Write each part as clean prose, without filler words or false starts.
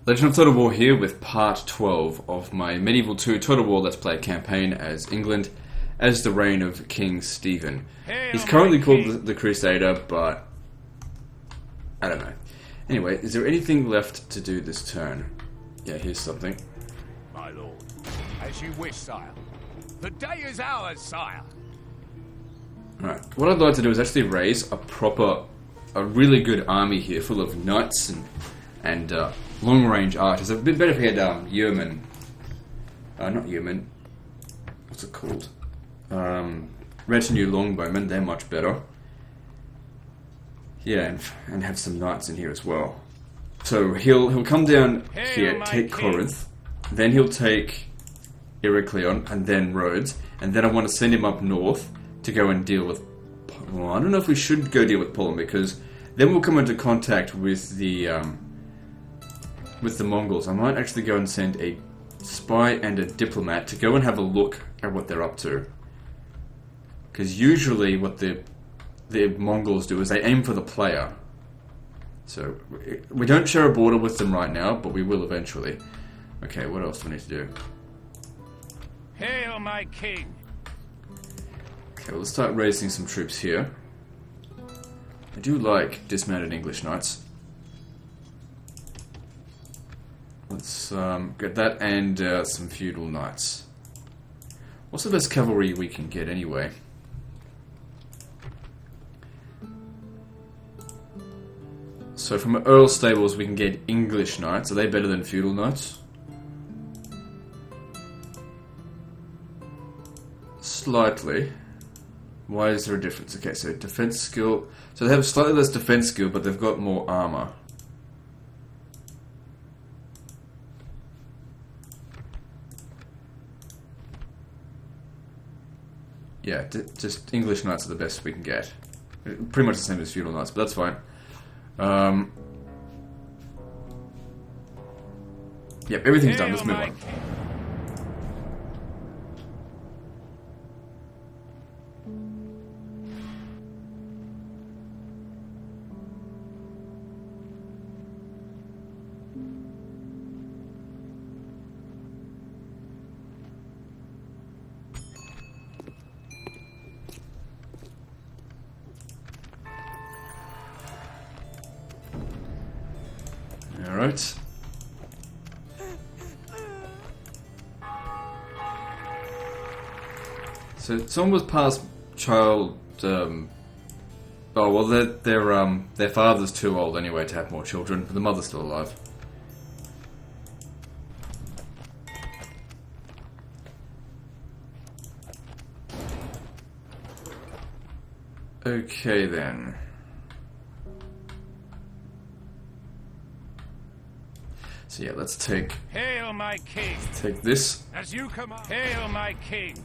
Legend of Total War here with part 12 of my Medieval 2 Total War Let's Play campaign as England, as the reign of King Stephen. He's currently called the Crusader, but I don't know. Anyway, is there anything left to do this turn? Yeah, here's something. My lord, as you wish, sire. The day is ours, sire. Alright, what I'd like to do is actually raise a really good army here, full of knights and long-range archers. It'd be better if we had yeomen. Not yeomen. What's it called? Retinue longbowmen. They're much better. Yeah, and have some knights in here as well. So he'll come down here, take Corinth, then he'll take Heraclion, and then Rhodes, and then I want to send him up north to go and deal with... Well, I don't know if we should go deal with Poland, because then we'll come into contact with the Mongols. I might actually go and send a spy and a diplomat to go and have a look at what they're up to. Because usually what the Mongols do is they aim for the player. So we don't share a border with them right now, but we will eventually. Okay, what else do we need to do? Hail, my king! Okay, well, let's start raising some troops here. I do like dismounted English knights. Let's get that and some feudal knights. What's the best cavalry we can get anyway? So from Earl Stables we can get English knights. Are they better than feudal knights? Slightly. Why is there a difference? Okay, so defense skill. So they have slightly less defense skill, but they've got more armor. Yeah, just English knights are the best we can get. Pretty much the same as feudal knights, but that's fine. Yep, everything's done. Let's move on. Alright. So someone was past child. Oh well, their father's too old anyway to have more children, but the mother's still alive. Okay then. So yeah, let's take... Hail, my king! Take this. As you command. Hail, my king!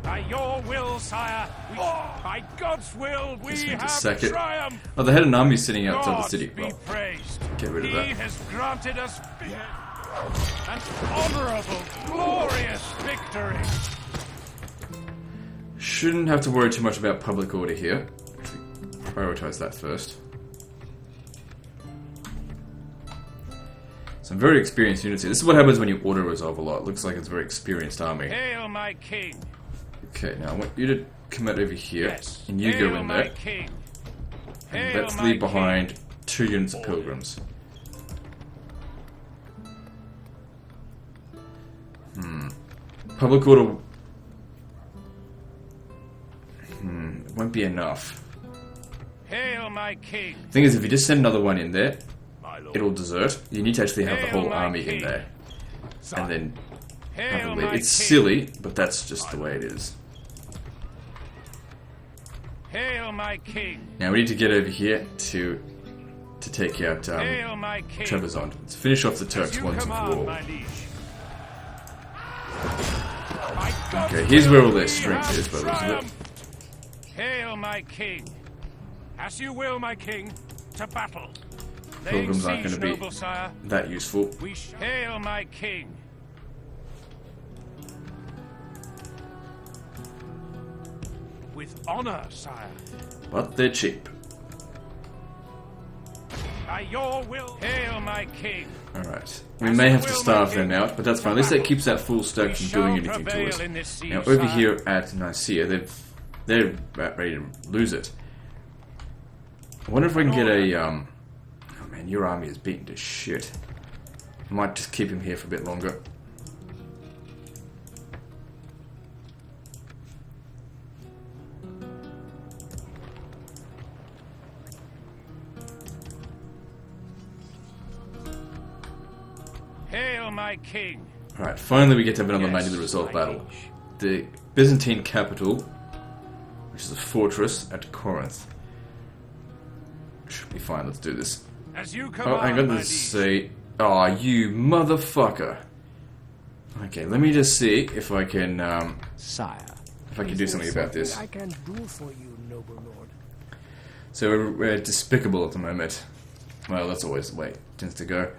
By your will, sire, by God's will, we have triumphed! Oh, they had an army sitting outside the city. Be praised. Get rid of that. He has granted us an honorable, glorious victory! Shouldn't have to worry too much about public order here. Prioritize that first. Some very experienced units here. This is what happens when you auto-resolve a lot. It looks like it's a very experienced army. Hail, my king! Okay, now I want you to come out over here, Yes. and you Hail, go in my there. king. And Hail, let's my leave behind king. 2 units of pilgrims. Public order... it won't be enough. Hail, my king! Thing is, if you just send another one in there, My lord. it'll desert. You need to actually have the Hail, whole my army in king. there. And then have Hail, them leave. my It's king. silly, but that's just the way it is. Hail, my king! Now we need to get over here to take out Hail, my king! Trebizond. Let's finish off the Turks You once and for command, all. my liege. By God's Okay, here's where all will, their we strength have is, by the looks of it. triumphed. Hail, my king! As you will, my king, to battle. Laying Pilgrims aren't siege, going to noble be sire. that useful. Hail, my king! With honor, sire. But they're cheap. By your will, hail my king. Alright. We may have to starve them out, but that's fine. At least that keeps that full stack from doing anything to us. Now, over here at Nicaea, they're about ready to lose it. I wonder if I can get a, oh man, your army is beaten to shit. I might just keep him here for a bit longer. Hail my king. Alright, finally we get to have another manually resolved battle. The Byzantine capital, which is a fortress at Corinth. Should be fine, let's do this. As you command, I'm going to say... Oh, you motherfucker. Okay, let me just see if I can, Sire, if I can do something about this. I can do for you, noble lord. So we're despicable at the moment. Well, that's always the way it tends to go.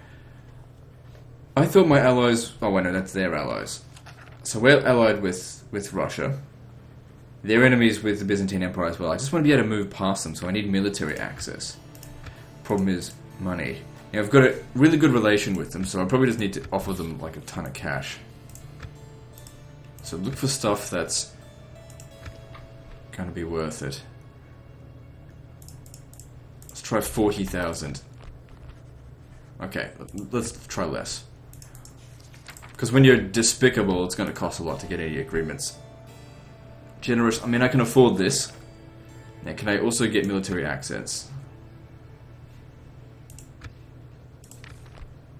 I thought my allies... Oh, wait, no, that's their allies. So we're allied with Russia. They're enemies with the Byzantine Empire as well. I just want to be able to move past them, so I need military access. Problem is money. Now, I've got a really good relation with them, so I probably just need to offer them like a ton of cash. So look for stuff that's going to be worth it. Let's try 40,000. Okay, let's try less. Because when you're despicable, it's going to cost a lot to get any agreements. Generous, I mean, I can afford this. Now, can I also get military access?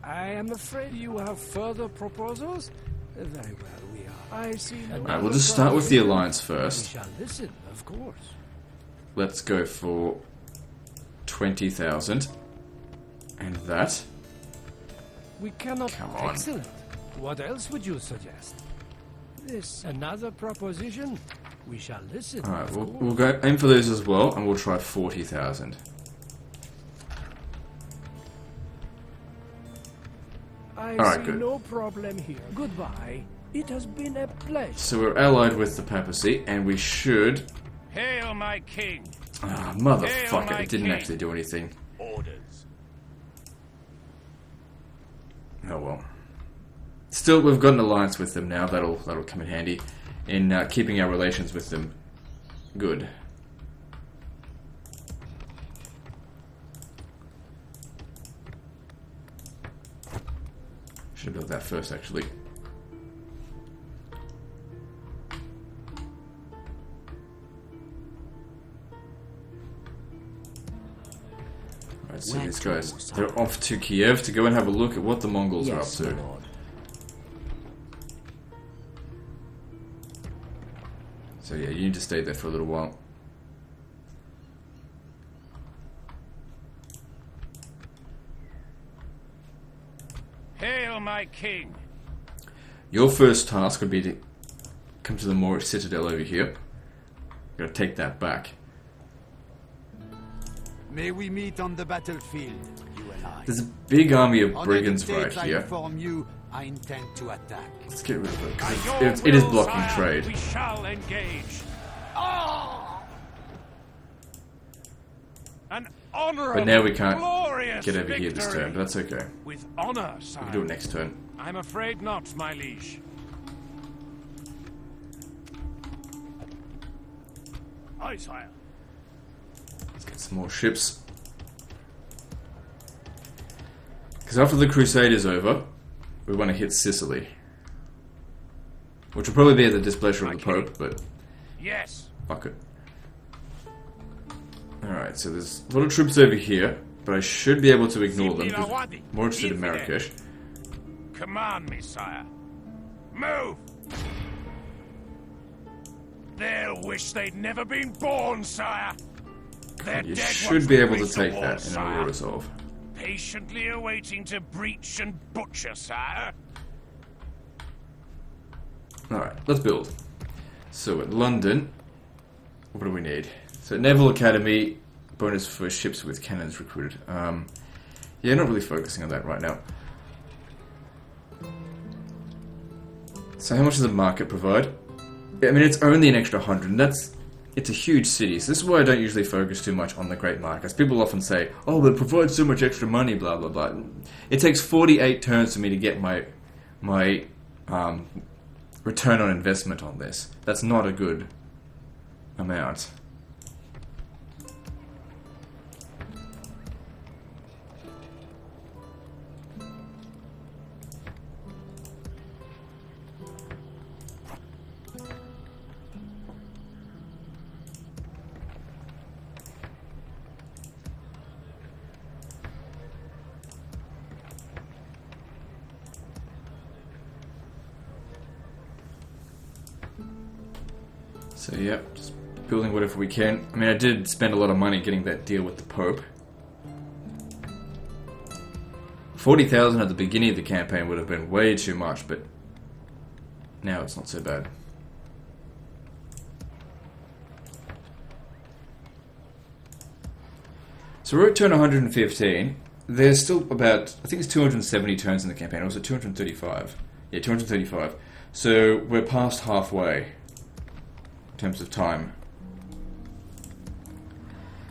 I am afraid you have further proposals? Very well, we are. I see. Alright, we'll just start with the alliance We first. shall listen, of course. Let's go for 20,000. And that. We cannot. Come on. Excellent. What else would you suggest? This another proposition? We shall listen. Alright, of we'll course. go aim for those as well, and we'll try 40,000. I Alright, see good. no problem here. Goodbye. It has been a pleasure. So we're allied with the papacy, and we should... Hail my king. Ah, Hail motherfucker, my it didn't king. actually do anything. Orders. Oh well. Still, we've got an alliance with them now. That'll come in handy in keeping our relations with them good. Should have built that first, actually. Alright, so these guys, they're off to Kiev to go and have a look at what the Mongols Yes, are my up to. lord. So yeah, you need to stay there for a little while. Hail my king. Your first task would be to come to the Moorish citadel over here. Gotta take that back. May we meet on the battlefield, you and I. There's a big army of On brigands any right date I here. inform you, I intend to attack. Let's get rid of it. 'Cause By your it is will, blocking sire, trade. We shall engage. An honorable, But now we can't glorious get over here this victory. turn, but that's okay. With honor, We sire. can do it next turn. I'm afraid not, my liege. Aye, sire. Let's get some more ships. Because after the crusade is over, we want to hit Sicily. Which will probably be at the displeasure of the Pope, but Yes. fuck it. Alright, so there's a lot of troops over here, but I should be able to ignore them. 'Cause I'm more interested in Marrakesh. Command me, sire. Move! They'll wish they'd never been born, sire. Their You dead should ones be will able to reach the take wall, that in sire. a resolve. Patiently awaiting to breach and butcher, sire. Alright, let's build. So at London, what do we need? So Naval Academy, bonus for ships with cannons recruited. Yeah, not really focusing on that right now. So how much does the market provide? I mean, it's only an extra 100, and that's it's a huge city, so this is why I don't usually focus too much on the Great Markets. People often say, oh, but it provides so much extra money, blah, blah, blah. It takes 48 turns for me to get my return on investment on this. That's not a good amount. So yeah, just building whatever we can. I mean, I did spend a lot of money getting that deal with the Pope. 40,000 at the beginning of the campaign would have been way too much, but now it's not so bad. So we're at turn 115. There's still about, I think it's 270 turns in the campaign. It was at 235. Yeah, 235. So we're past halfway in terms of time.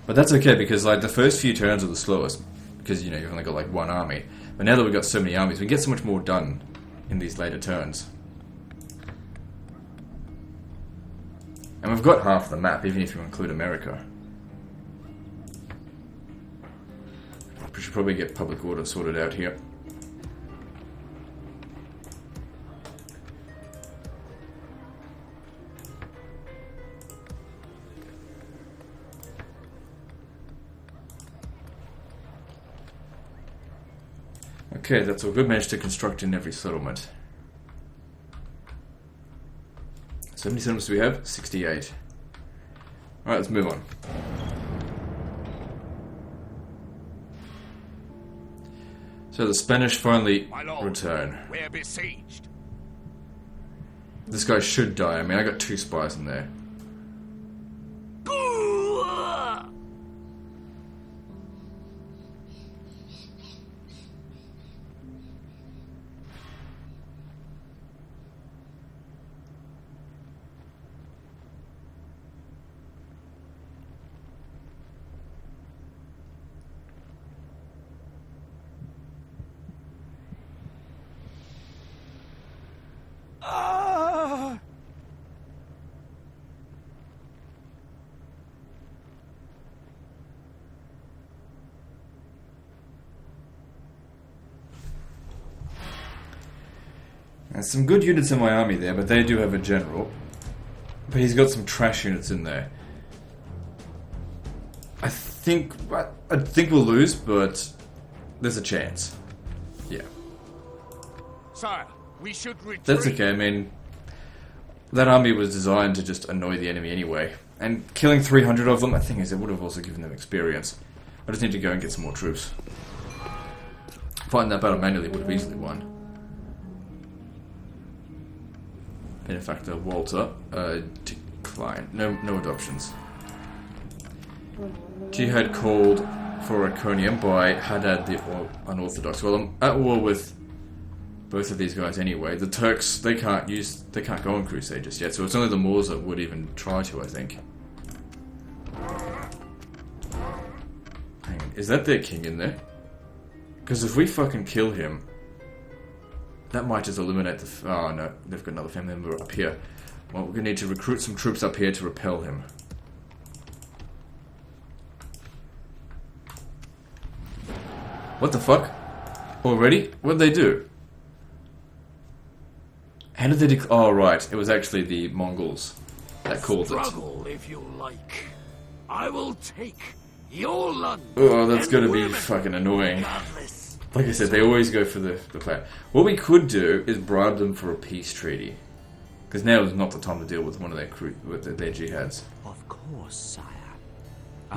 But that's okay, because like the first few turns are the slowest, because you know you've only got like one army. But now that we've got so many armies, we can get so much more done in these later turns. And we've got half the map, even if you include America. We should probably get public order sorted out here. Okay, that's all good. Managed to construct in every settlement. So how many settlements do we have? 68. Alright, let's move on. So the Spanish finally return. We're besieged. This guy should die. I mean, I got 2 spies in there. There's some good units in my army there, but they do have a general. But he's got some trash units in there. I think we'll lose, but there's a chance. Yeah. Sire, we should retreat. That's okay, I mean, that army was designed to just annoy the enemy anyway. And killing 300 of them, the thing is, it would have also given them experience. I just need to go and get some more troops. Fighting that battle manually would have easily won. Benefactor Walter, decline. No adoptions. Jihad called for Iconium by Haddad the Unorthodox. Well, I'm at war with both of these guys anyway. The Turks, they can't go on crusade just yet, so it's only the Moors that would even try to, I think. Hang on, is that their king in there? Because if we fucking kill him, that might just eliminate the... Oh no, they've got another family member up here. Well, we're going to need to recruit some troops up here to repel him. What the fuck? Already? What'd they do? How did they oh right, it was actually the Mongols that called it. Struggle if you like. I will take your London. Oh, that's gonna be fucking annoying. Like I said, they always go for the plan. What we could do is bribe them for a peace treaty, because now is not the time to deal with one of their jihads. Of course, sire.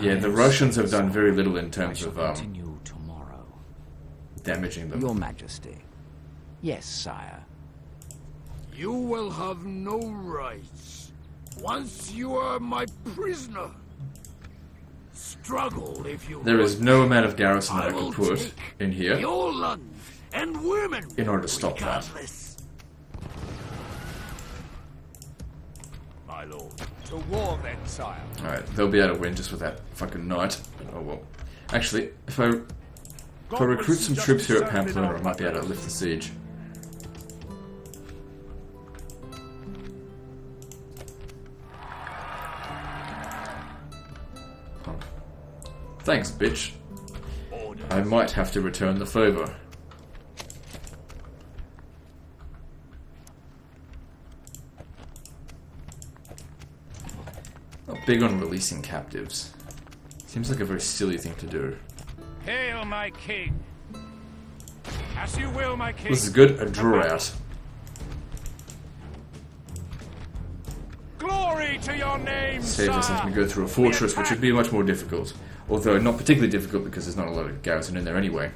Yeah, the Russians have done very little in terms of continue tomorrow. Damaging them. Your Majesty. Yes, sire. You will have no rights. Once you are my prisoner. Struggle if you There is no amount of garrison that I will could put take in here your land and women in order to stop that. regardless. My my lord. To war then, sire. Alright, they'll be able to win just with that fucking knight. Oh well. Actually, if I recruit some troops here at Pamplona, I might be able to lift the siege. Huh. Thanks, bitch. I might have to return the favour. Not big on releasing captives. Seems like a very silly thing to do. Hail, my king. As you will, my king. This is good. A draw out. Glory to your name, Save us sire. as we go through a fortress, which would be much more difficult. Although not particularly difficult because there's not a lot of garrison in there anyway.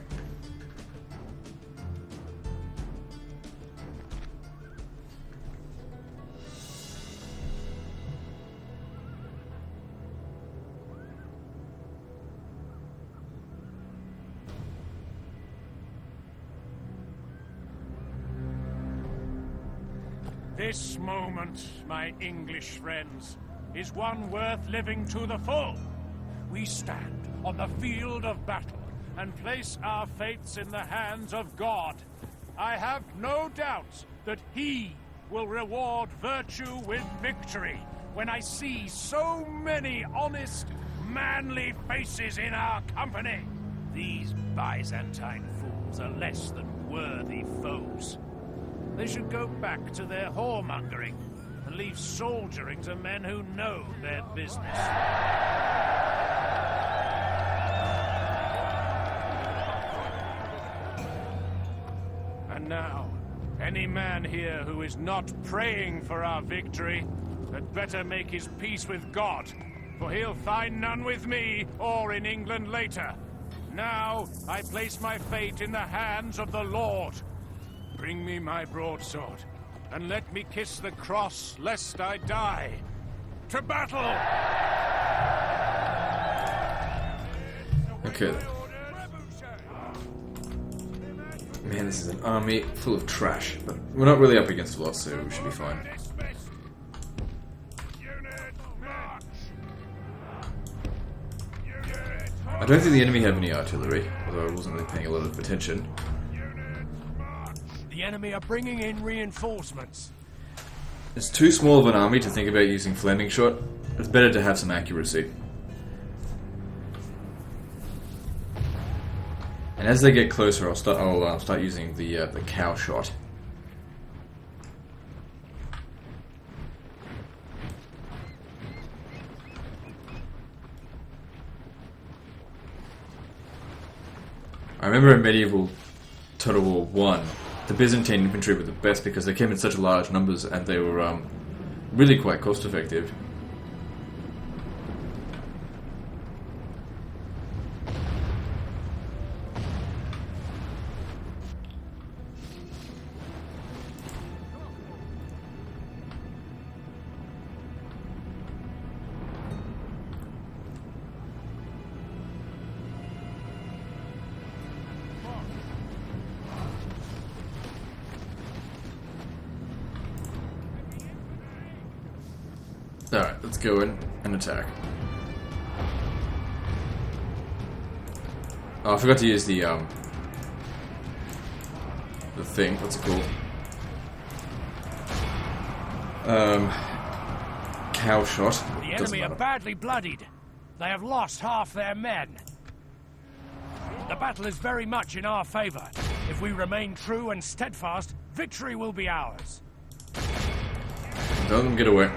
This moment, my English friends, is one worth living to the full. We stand on the field of battle and place our fates in the hands of God. I have no doubt that He will reward virtue with victory when I see so many honest, manly faces in our company. These Byzantine fools are less than worthy foes. They should go back to their whoremongering and leave soldiering to men who know their business. And now, any man here who is not praying for our victory had better make his peace with God, for he'll find none with me or in England later. Now, I place my fate in the hands of the Lord. Bring me my broadsword, and let me kiss the cross, lest I die. To battle! Okay. Man, this is an army full of trash. But we're not really up against Blois, so we should be fine. I don't think the enemy have any artillery, although I wasn't really paying a lot of attention. The enemy are bringing in reinforcements. It's too small of an army to think about using flaming shot. It's better to have some accuracy. And as they get closer, I'll start using the cow shot. I remember in medieval Total War 1, the Byzantine infantry were the best because they came in such large numbers and they were really quite cost effective. Alright, let's go in and attack. Oh, I forgot to use the thing, what's it called? Cow shot. The enemy are badly bloodied. They have lost half their men. The battle is very much in our favor. If we remain true and steadfast, victory will be ours. Don't let them get away.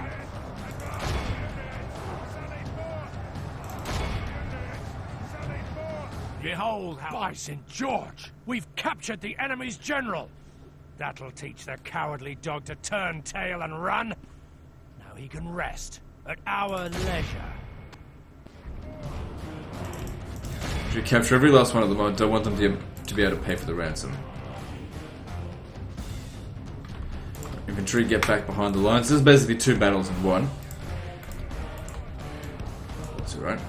Behold how... By St. George! We've captured the enemy's general! That'll teach the cowardly dog to turn tail and run. Now he can rest at our leisure. Should capture every last one of them. I don't want them to be able to pay for the ransom. Infantry, get back behind the lines. This is basically 2 battles in one. That's alright.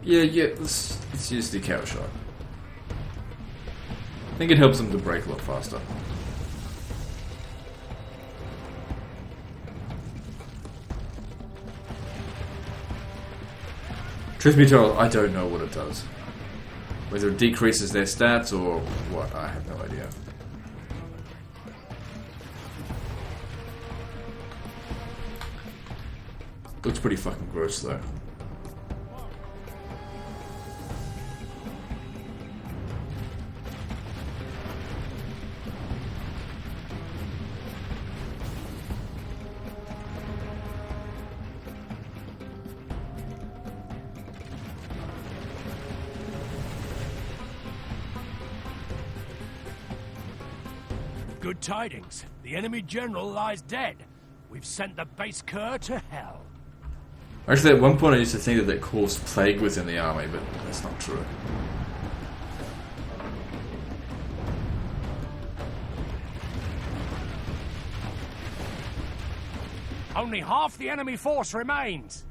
Yeah, let's use the cow shot. I think it helps them to break a lot faster. Truth be told, I don't know what it does. Whether it decreases their stats or what, I have no idea. Looks pretty fucking gross though. Good tidings. The enemy general lies dead. We've sent the base cur to hell. Actually, at one point I used to think that it caused plague within the army, but that's not true. Only half the enemy force remains.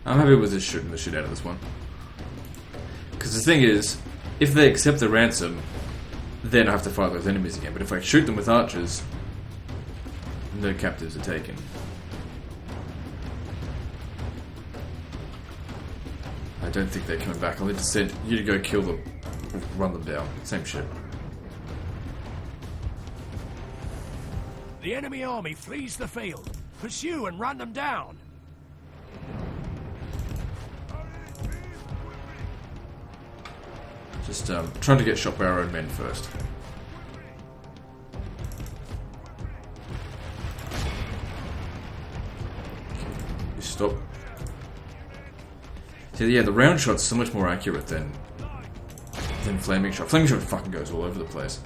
I'm happy with just shooting the shit out of this one. Because the thing is, if they accept the ransom, then I have to fight those enemies again. But if I shoot them with archers, no captives are taken. I don't think they're coming back. I'll need to send you to go kill them, run them down. Same shit. The enemy army flees the field. Pursue and run them down. Just trying to get shot by our own men first. You stop. So yeah, the round shot's so much more accurate than flaming shot. Flaming shot fucking goes all over the place.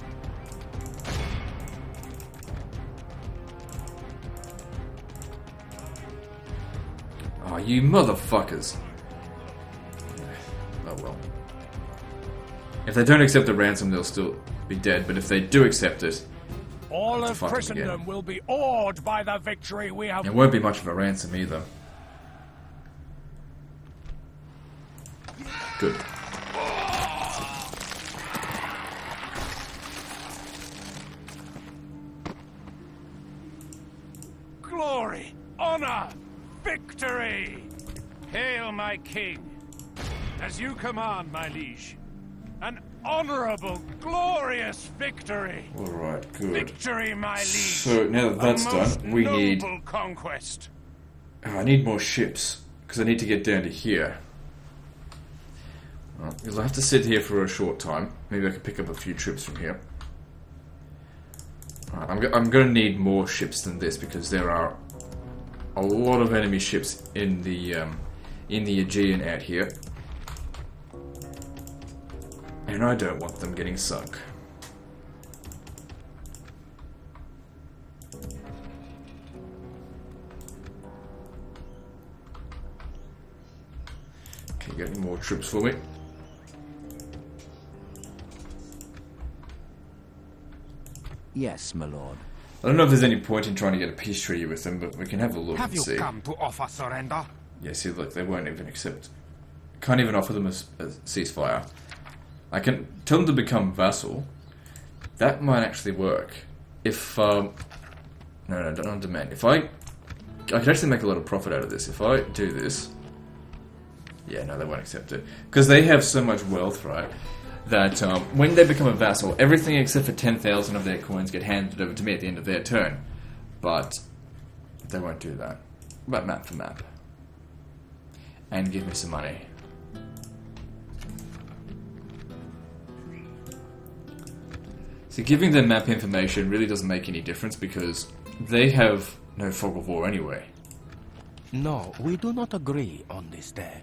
Oh, you motherfuckers. Oh well. If they don't accept the ransom, they'll still be dead, but if they do accept it, all of fuck them Christendom again. will be awed by the victory we have. It won't be much of a ransom either. Good. Glory, honor, victory! Hail, my king! As you command, my liege. An honorable, glorious victory! Alright, good. Victory, my liege! So, now that that's A most done, we need... noble conquest. Oh, I need more ships, because I need to get down to here. Because I have to sit here for a short time. Maybe I can pick up a few troops from here. Alright, I'm going to need more ships than this, because there are a lot of enemy ships in the Aegean out here. And I don't want them getting sunk. Okay, got any more troops for me? Yes, my lord. I don't know if there's any point in trying to get a peace treaty with them, but we can have a look Have and you see. come to offer surrender? Yeah, see, look, they won't even accept. Can't even offer them a ceasefire. I can tell them to become vassal. That might actually work. If, no, don't on demand. If I can actually make a lot of profit out of this. If I do this... Yeah, no, they won't accept it. Because they have so much wealth, right, that when they become a vassal, everything except for 10,000 of their coins get handed over to me at the end of their turn. But they won't do that. But map for map. And give me some money. So giving them map information really doesn't make any difference because they have no fog of war anyway. No, we do not agree on this day.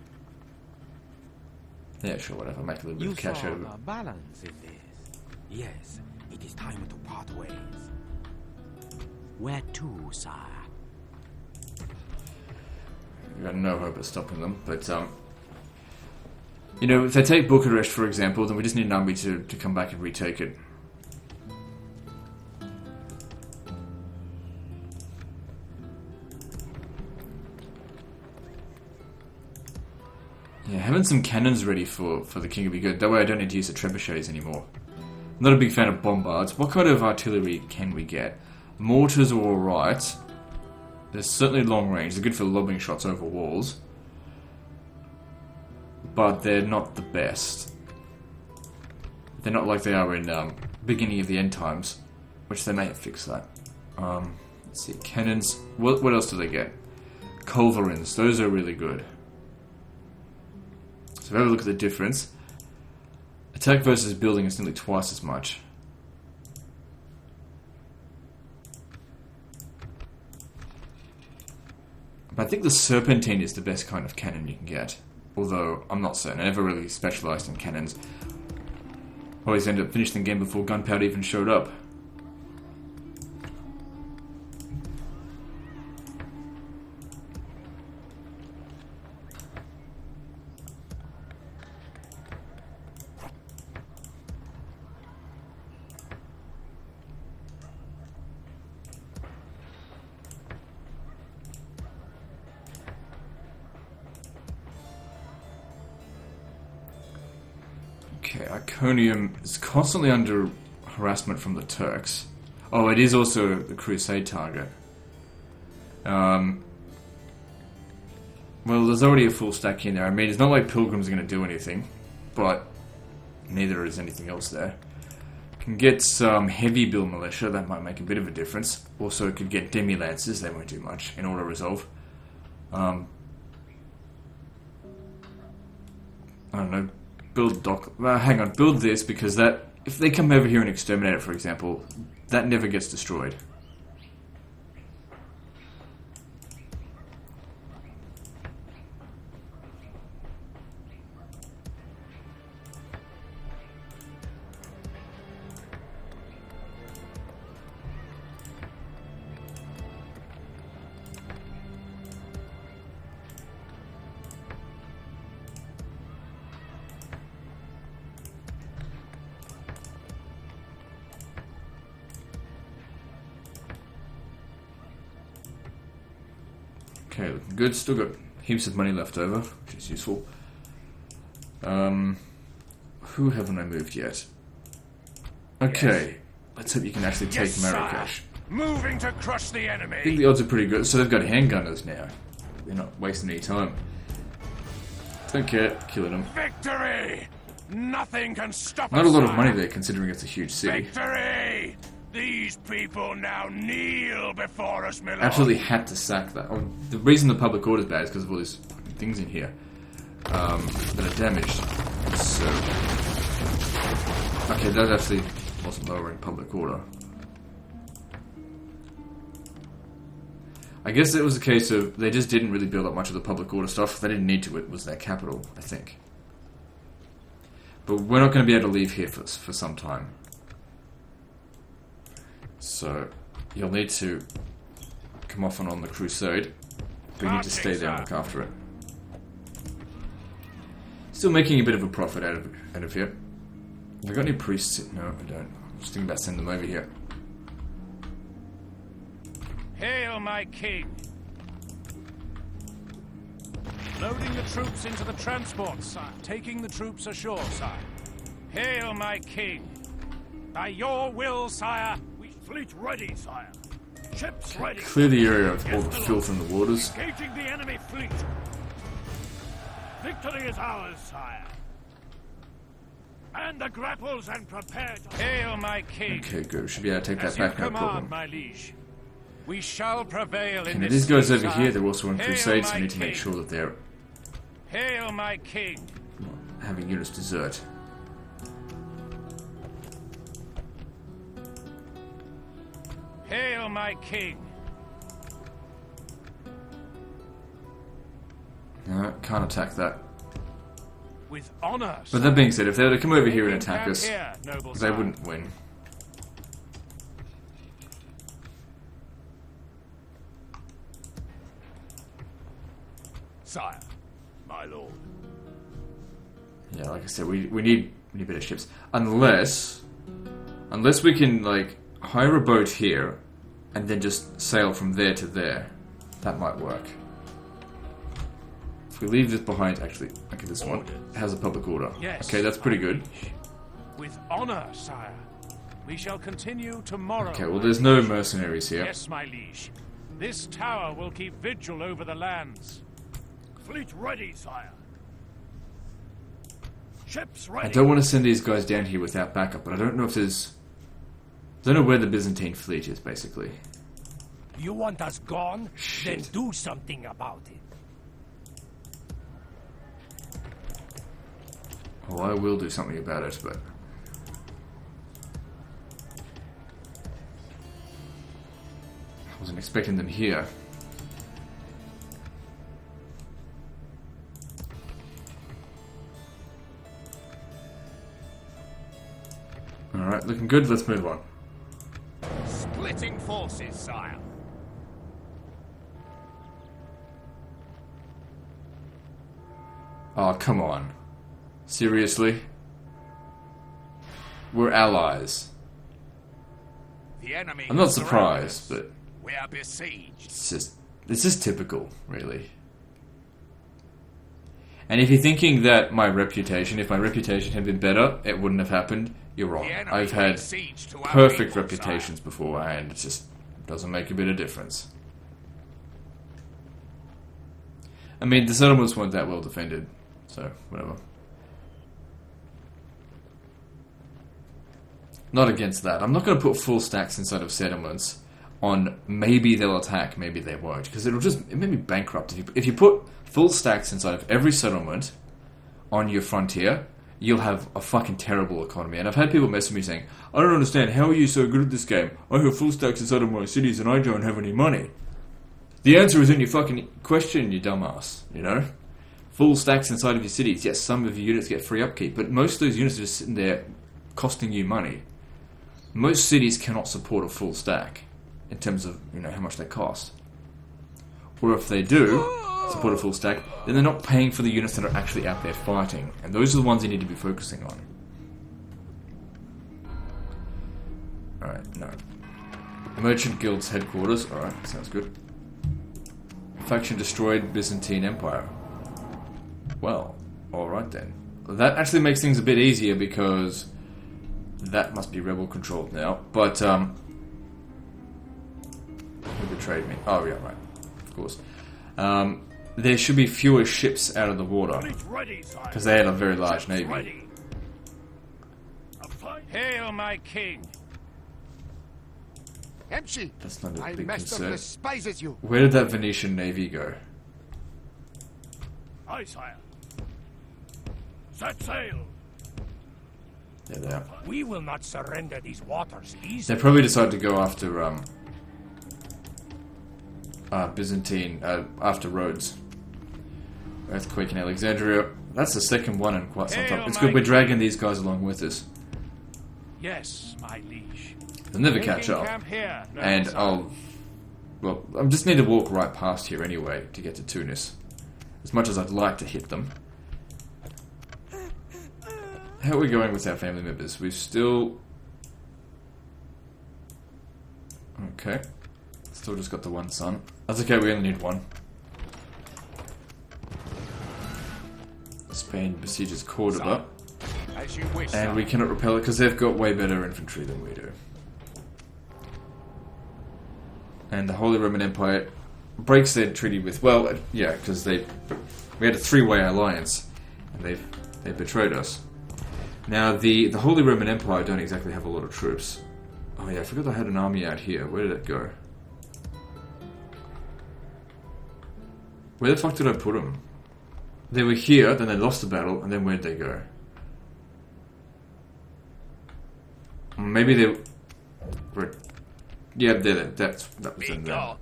Yeah, sure, whatever. Make a little bit You of cash saw out of it. the balance in this. Yes, it is time to part ways. Where to, sire? We've got no hope of stopping them, but you know, if they take Bucharest, for example, then we just need an army to come back and retake it. Yeah, having some cannons ready for the king would be good. That way I don't need to use the trebuchets anymore. I'm not a big fan of bombards. What kind of artillery can we get? Mortars are alright. They're certainly long range. They're good for lobbing shots over walls. But they're not the best. They're not like they are in beginning of the end times. Which they may have fixed that. Let's see. Cannons. What else do they get? Culverins. Those are really good. So have a look at the difference. Attack versus building is nearly twice as much. But I think the Serpentine is the best kind of cannon you can get. Although, I'm not certain. I never really specialised in cannons. Always ended up finishing the game before gunpowder even showed up. Okay, Iconium is constantly under harassment from the Turks. Oh, it is also the Crusade target. Well, there's already a full stack in there. I mean, it's not like Pilgrim's going to do anything, but neither is anything else there. Can get some heavy build militia, that might make a bit of a difference. Also, could get demi-lancers, they won't do much in auto-resolve. I don't know. Build this, because that, if they come over here and exterminate it, for example, that never gets destroyed. Okay, looking good. Still got heaps of money left over, which is useful. Who haven't I moved yet? Okay, yes. Let's hope you can actually take Marrakesh. Moving to crush the enemy. I think the odds are pretty good. So they've got handgunners now. They're not wasting any time. Don't care, killing them. Victory! Nothing can stop us. Not a lot of money there, considering it's a huge city. Victory! These people now kneel before us, my lord. Absolutely had to sack that. Oh, the reason the public order is bad is because of all these fucking things in here that are damaged. So, okay, that actually wasn't lowering public order. I guess it was a case of they just didn't really build up much of the public order stuff. They didn't need to. It was their capital, I think. But we're not going to be able to leave here for some time. So, you'll need to come off and on the crusade. But you need to stay there and look after it. Still making a bit of a profit out of here. Have I got any priests? No, I don't. I'm just thinking about sending them over here. Hail, my king! Loading the troops into the transport, sire. Taking the troops ashore, sire. Hail, my king! By your will, sire! Fleet ready, sire. Ships ready. Clear the area of all the filth in the waters. Engaging the enemy fleet. Victory is ours, sire. And the grapples and prepared. Hail, my king! Okay, good. We should be able to take that back, no problem. My liege. We shall prevail in Okay, this. these guys over sire. here, they're also on Hail, crusades, so my we need to make king. sure that they're Hail, my king! having units desert. Hail, my king! No, can't attack that. With honor. But that being said, if they were to come over here and Camp attack us, here, noble they sire. wouldn't win. Sire, my lord. Yeah, like I said, we need better ships. Unless we can, like, hire a boat here and then just sail from there to there. That might work. If we leave this behind, actually, Okay, this one has a public order. Yes, Okay, that's pretty good. With honor, sire. We shall continue tomorrow. Okay, well, there's no mercenaries here. Yes, my liege. This tower will keep vigil over the lands. Fleet ready, sire. Ships ready. I don't want to send these guys down here without backup, but I don't know if there's... I don't know where the Byzantine fleet is, basically. You want us gone? Shit. Then do something about it. Well, I will do something about it, but... I wasn't expecting them here. Alright, looking good, let's move on. Splitting forces, sire. Oh, come on. Seriously? We're allies. The enemy. I'm not surprised, but We are besieged. it's just typical, really. And if you're thinking that if my reputation had been better, it wouldn't have happened, you're wrong. I've had perfect reputations before, and it just doesn't make a bit of difference. I mean, the settlements weren't that well defended, so whatever. Not against that. I'm not going to put full stacks inside of settlements on maybe they'll attack, maybe they won't, because it may be bankrupt. If you put full stacks inside of every settlement on your frontier, you'll have a fucking terrible economy. And I've had people message me saying, I don't understand, how are you so good at this game? I have full stacks inside of my cities and I don't have any money. The answer is in your fucking question, you dumbass, you know? Full stacks inside of your cities. Yes, some of your units get free upkeep, but most of those units are just sitting there costing you money. Most cities cannot support a full stack in terms of, how much they cost. Or if they do support a full stack, then they're not paying for the units that are actually out there fighting. And those are the ones you need to be focusing on. Alright, no. Merchant Guild's headquarters. Alright, sounds good. Faction destroyed Byzantine Empire. Well, alright then. That actually makes things a bit easier because that must be rebel controlled now. But, who betrayed me? Oh, yeah, right. Of course. There should be fewer ships out of the water. Because they had a very large navy. Hail, my king! Empty. That's not a My big master concern. despises you. Where did that Venetian navy go? Aye, sire. Set sail. There they are. We will not surrender these waters easily. They probably decided to go after Byzantine after Rhodes. Earthquake in Alexandria. That's the second one in quite some time. It's good we're dragging these guys along with us. Yes, my liege. They'll never catch up. Camp here, And I just need to walk right past here anyway to get to Tunis. As much as I'd like to hit them. How are we going with our family members? We've still... Okay. Still just got the one son. That's okay, we only need one. Spain besieges Cordoba. As you wish, And we cannot repel it because they've got way better infantry than we do. And the Holy Roman Empire breaks their treaty with... Well, yeah, because we had a three-way alliance. And they betrayed us. Now, the Holy Roman Empire don't exactly have a lot of troops. Oh yeah, I forgot I had an army out here. Where did it go? Where the fuck did I put them? They were here, then they lost the battle, and then where'd they go? Maybe they were... Yeah, that was in there.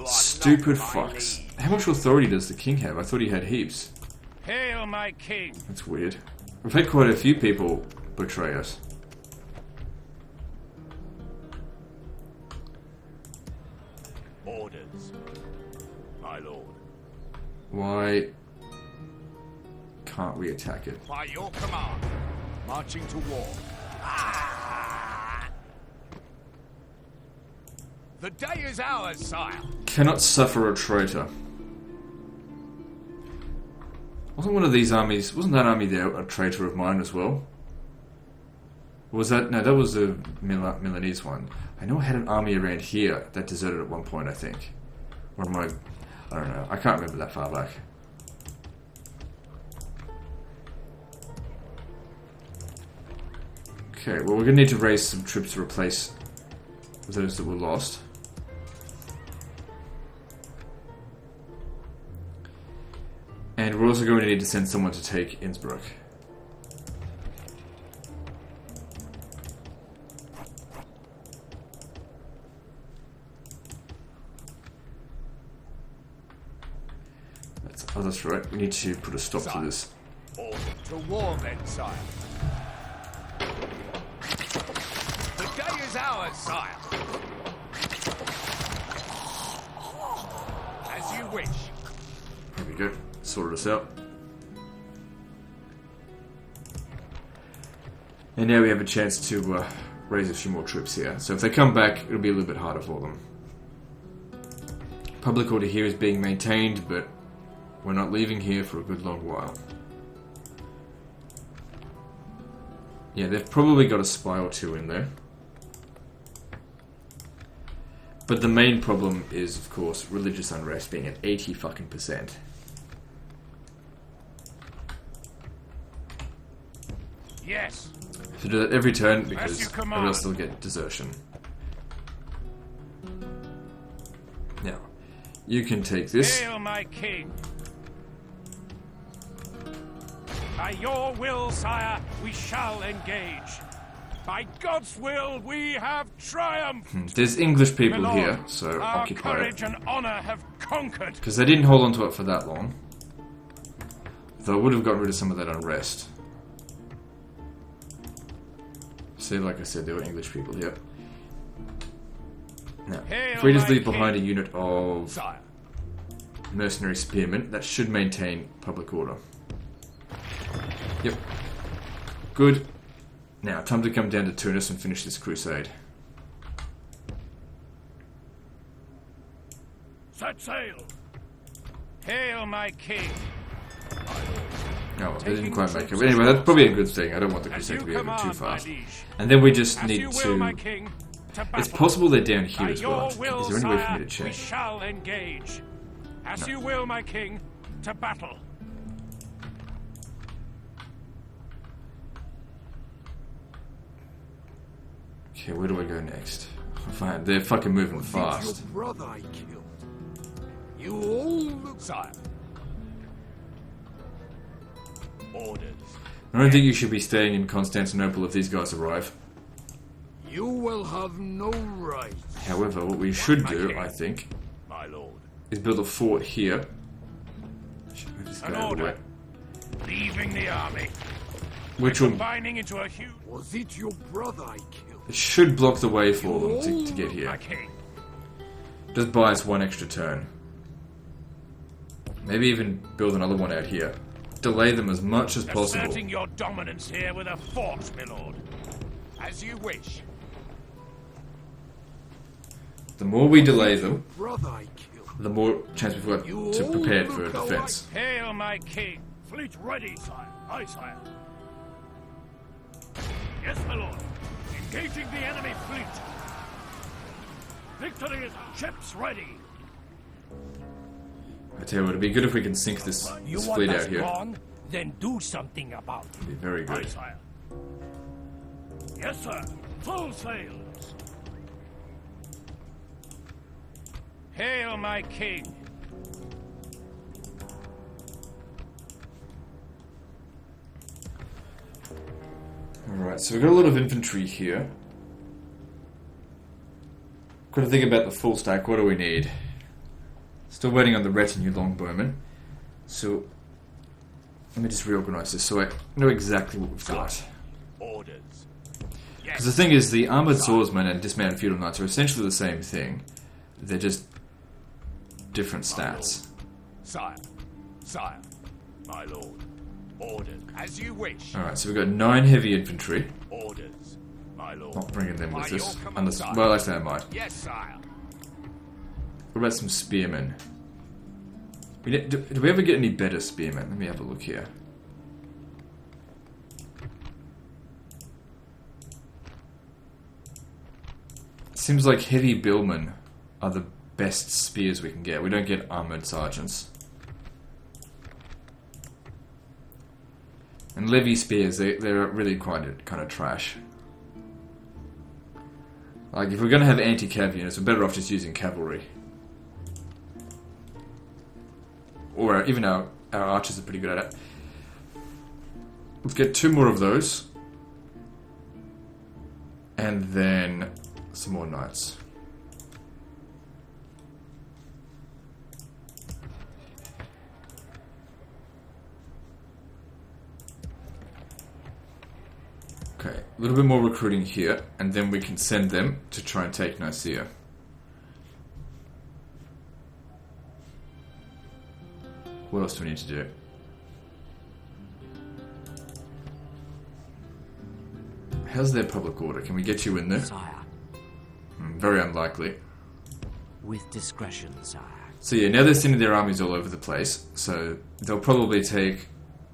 Stupid fucks. How much authority does the king have? I thought he had heaps. Hail, my king! That's weird. We've had quite a few people betray us. Orders, my lord. Why can't we attack it? By your command, marching to war. The day is ours, sire. Cannot suffer a traitor. Wasn't one of these armies... Wasn't that army there a traitor of mine as well? Or was that... No, that was the Milanese one. I know I had an army around here that deserted at one point, I think. Or am I don't know. I can't remember that far back. Okay, well we're going to need to raise some troops to replace those that were lost. And we're also going to need to send someone to take Innsbruck. Oh, that's right. We need to put a stop to this. Order to war then, sire. The day is ours, sire. As you wish. There we go. Sorted us out. And now we have a chance to raise a few more troops here. So if they come back, it'll be a little bit harder for them. Public order here is being maintained, but we're not leaving here for a good long while. Yeah, they've probably got a spy or two in there. But the main problem is, of course, religious unrest being at 80%. Yes. To do that every turn because or else they'll get desertion. Now, you can take this. Hail, my king. By your will, sire, we shall engage. By God's will, we have triumphed. There's English people My lord, here, so our occupy courage it. and honor have conquered. Because they didn't hold on to it for that long. Though I would have got rid of some of that unrest. See, like I said, there were English people here. Now, Hail, if we just my leave behind a king. unit of Sire. mercenary spearmen, that should maintain public order. Yep. Good. Now, time to come down to Tunis and finish this crusade. Set sail. Hail, my king. Oh, well, they didn't quite make it. But anyway, that's probably a good thing. I don't want the crusade to be over too fast. And then we just need to... It's possible they're down here as well. Is there any way for me to check? We shall engage. As you will, my king, to battle. Okay, where do I go next? Fine, they're fucking moving fast. Your brother I killed. You all look, sire. Orders. I don't think you should be staying in Constantinople if these guys arrive. You will have no right. However, what we should do, I think, My lord. is build a fort here. Should move this guy An out of the way. order. Leaving the army. Which will... Combining into a huge... Was it your brother I killed? It should block the way for them to get My here. king. Just buy us one extra turn. Maybe even build another one out here. Delay them as much as possible. Asserting your dominance here with a fort, my lord. As you wish. The more we delay them, Brother I killed. the more chance we've got to prepare for defense. Hail, my king. Fleet ready, sire. Aye, sire. Yes, my lord. Engaging the enemy fleet. Victory is ships ready. I tell you what, it'd be good if we can sink this fleet out here. Gone? Then do something about it. It'd be very Aye, good. sire. Yes, sir. Full sail. Hail, my king. Alright, so we've got a lot of infantry here. Got to think about the full stack. What do we need? Still waiting on the retinue longbowmen. So, let me just reorganize this so I know exactly what we've got. Orders. Because the thing is, the armored swordsmen and dismounted feudal knights are essentially the same thing. They're just different stats. Sire. Sire. My lord. Orders. As you wish. Alright, so we've got 9 heavy infantry. Orders. My lord. Not bringing them with By us. your command, Unless, sire. well, actually I might. Yes, sire. What about some spearmen? Do we ever get any better spearmen? Let me have a look here. Seems like heavy billmen are the best spears we can get. We don't get armored sergeants. And levy spears, they're really quite kind of trash. Like, if we're going to have anti-cav units, we're better off just using cavalry. Or even our archers are pretty good at it. Let's get 2 more of those. And then some more knights. Okay, a little bit more recruiting here, and then we can send them to try and take Nicaea. What else do we need to do? How's their public order? Can we get you in there? Sire. Very unlikely. With discretion, sire. So yeah, now they're sending their armies all over the place, so they'll probably take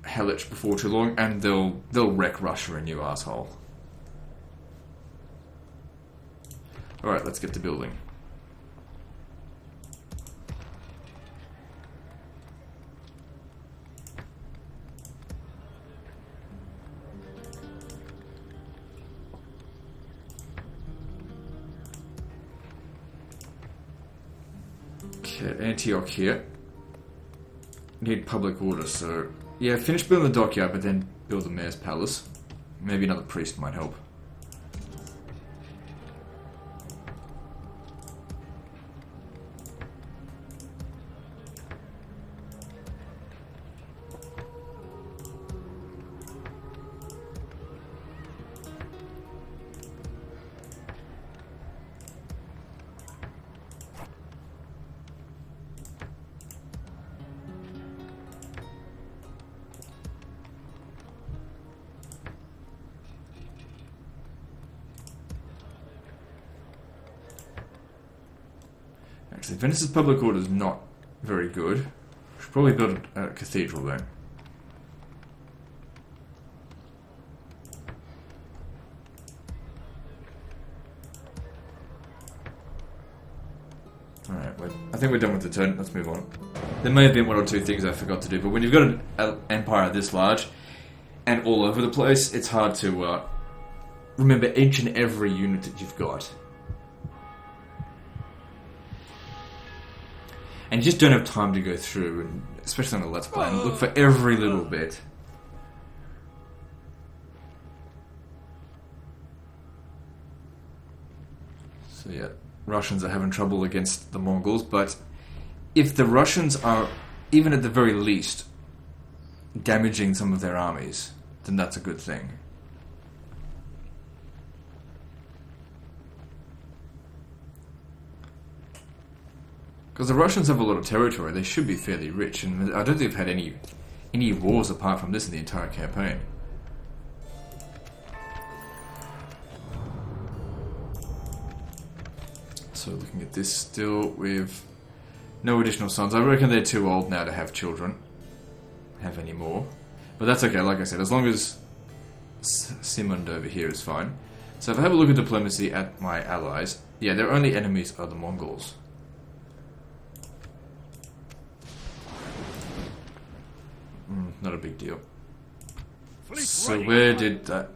Hellich before too long, and they'll wreck Russia, a new asshole. Alright, let's get to building. Okay, Antioch here. Need public order, so yeah, finish building the dockyard, but then build the mayor's palace. Maybe another priest might help. Actually, Venice's public order is not very good. We should probably build a cathedral then. Alright, I think we're done with the turn. Let's move on. There may have been 1 or 2 things I forgot to do, but when you've got an empire this large and all over the place, it's hard to remember each and every unit that you've got. And you just don't have time to go through, and especially on the Let's Play, and look for every little bit. So yeah, Russians are having trouble against the Mongols, but if the Russians are, even at the very least, damaging some of their armies, then that's a good thing. Because the Russians have a lot of territory, they should be fairly rich, and I don't think they've had any wars apart from this in the entire campaign. So looking at this still, with no additional sons. I reckon they're too old now to have children. Have any more. But that's okay, like I said, as long as Simond over here is fine. So if I have a look at diplomacy at my allies, yeah, their only enemies are the Mongols. Not a big deal. Fleet So ready. where did that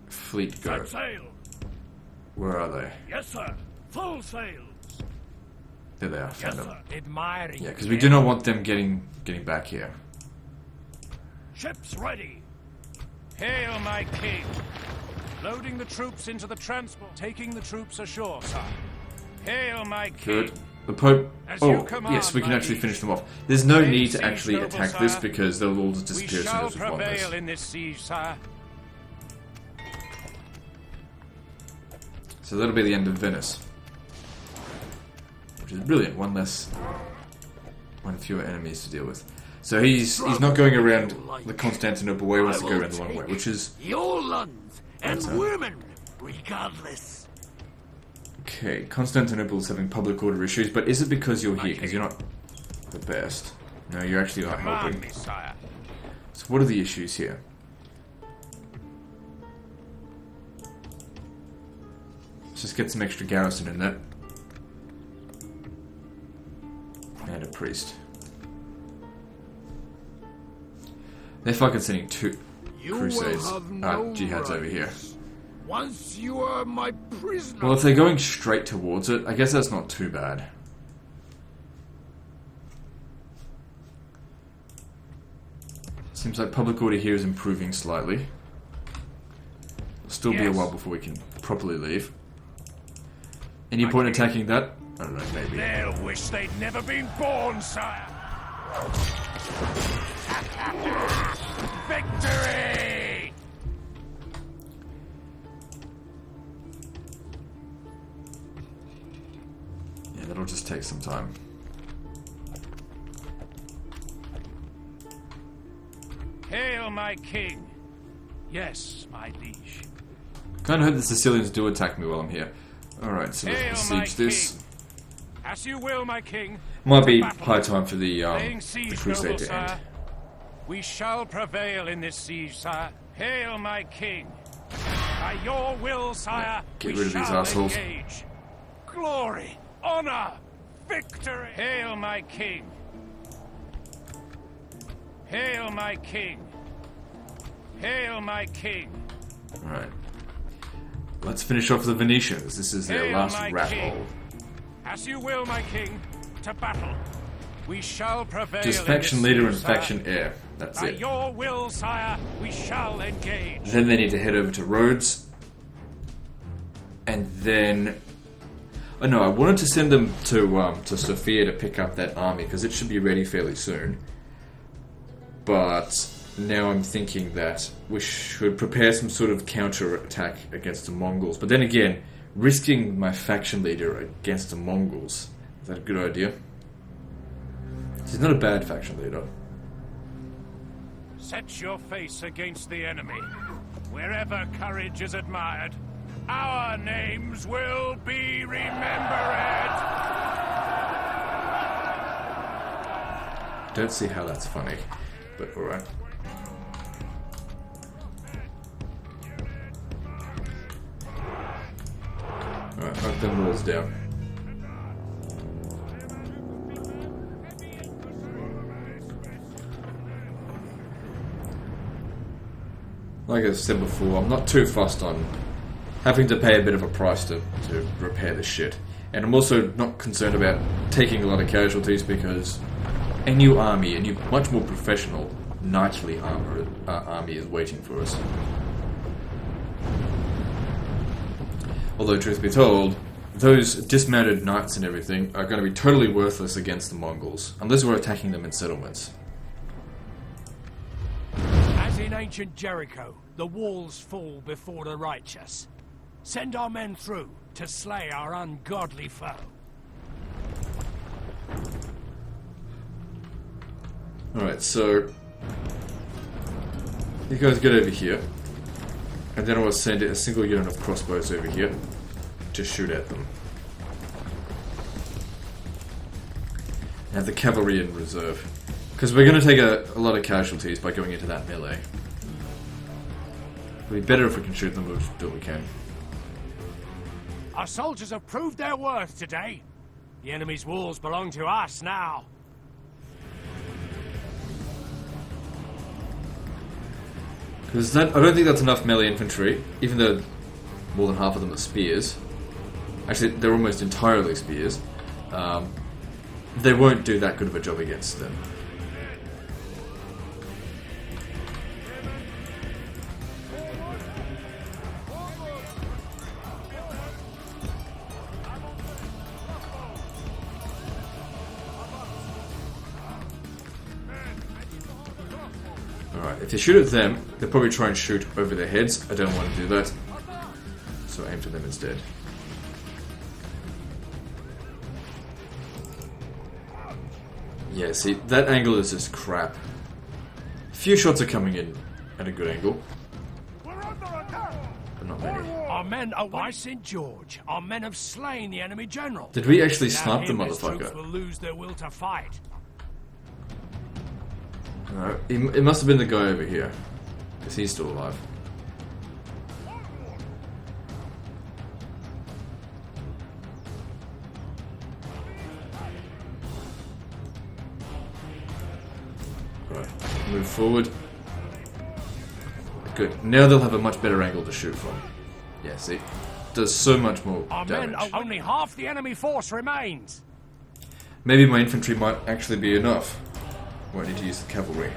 fleet go? Set sail. Where are they? Yes, sir. Full sails. There they are, Yes, found them. sir. Admiring. Yeah, because we do not want them getting back here. Ships ready. Hail, my king. Loading the troops into the transport. Taking the troops ashore, sir. Hail, my king. Good. The Pope... As you Oh, command, yes, we can my actually liege. finish them off. There's no Take need to siege, actually noble attack sir. this because they'll all just We disappear as soon shall as we've won prevail this. in this siege, sir. So that'll be the end of Venice. Which is brilliant. One fewer enemies to deal with. So he's not going around the Constantinople way, he wants to go around the long way, which is... Your lands and That's women, regardless. Okay, Constantinople's having public order issues, but is it because you're here? Because you're not the best. No, you're actually not Command helping. me, sire. So what are the issues here? Let's just get some extra garrison in there. And a priest. They're fucking sending 2 crusades, jihads over here. Once you are my prisoner. Well, if they're going straight towards it, I guess that's not too bad. Seems like public order here is improving slightly. It'll still be a while before we can properly leave. Any point attacking that? I don't know, maybe. They'll wish they'd never been born, sire. Victory! Yeah, that'll just take some time. Hail, my king. Yes, my liege. Kinda hope the Sicilians do attack me while I'm here. Alright, so Hail, let's my besiege this. king. As you will, my king. Might be Battle. high time for the Laying siege, crusade noble to sire. end. We shall prevail in this siege, sire. Hail, my king. By your will, sire, Get we rid of these shall assholes. engage. Glory, honor, victory. Hail, my king. Hail, my king. Hail, my king. Alright. Let's finish off the Venetians. This is their Hail, last my rat king. hole. As you will, my king. To battle. We shall prevail. Just in faction this leader siege, and sire. faction heir. That's By it. your will, sire, we shall engage. Then they need to head over to Rhodes. And then... Oh no, I wanted to send them to Sofia to pick up that army, because it should be ready fairly soon. But now I'm thinking that we should prepare some sort of counter-attack against the Mongols. But then again, risking my faction leader against the Mongols, is that a good idea? He's not a bad faction leader. Set your face against the enemy. Wherever courage is admired, our names will be remembered. Don't see how that's funny, but alright. Alright, knock them walls down. Like I said before, I'm not too fussed on having to pay a bit of a price to repair this shit. And I'm also not concerned about taking a lot of casualties because a new army, a new, much more professional, knightly army is waiting for us. Although, truth be told, those dismounted knights and everything are going to be totally worthless against the Mongols, unless we're attacking them in settlements. As in ancient Jericho, the walls fall before the righteous. Send our men through to slay our ungodly foe. Alright, so you guys get over here, and then I will send a single unit of crossbows over here to shoot at them. And have the cavalry in reserve, because we're going to take a lot of casualties by going into that melee. It'd be better if we can shoot them, but we'll do what we can. Our soldiers have proved their worth today. The enemy's walls belong to us now. Because I don't think that's enough melee infantry, even though more than half of them are spears. Actually, they're almost entirely spears. They won't do that good of a job against them. Alright, if you shoot at them, they'll probably try and shoot over their heads. I don't want to do that. So aim for them instead. Yeah, see, that angle is just crap. A few shots are coming in at a good angle. But not many. Our men are by St. George. Our men have slain the enemy general. Did we actually Without snipe the him, his troops motherfucker? will lose their will to fight. No, it must have been the guy over here. Because he's still alive. Right, move forward. Good. Now they'll have a much better angle to shoot from. Yeah, see? Does so much more Our damage. men, only half the enemy force remains. Maybe my infantry might actually be enough. Won't need to use the cavalry.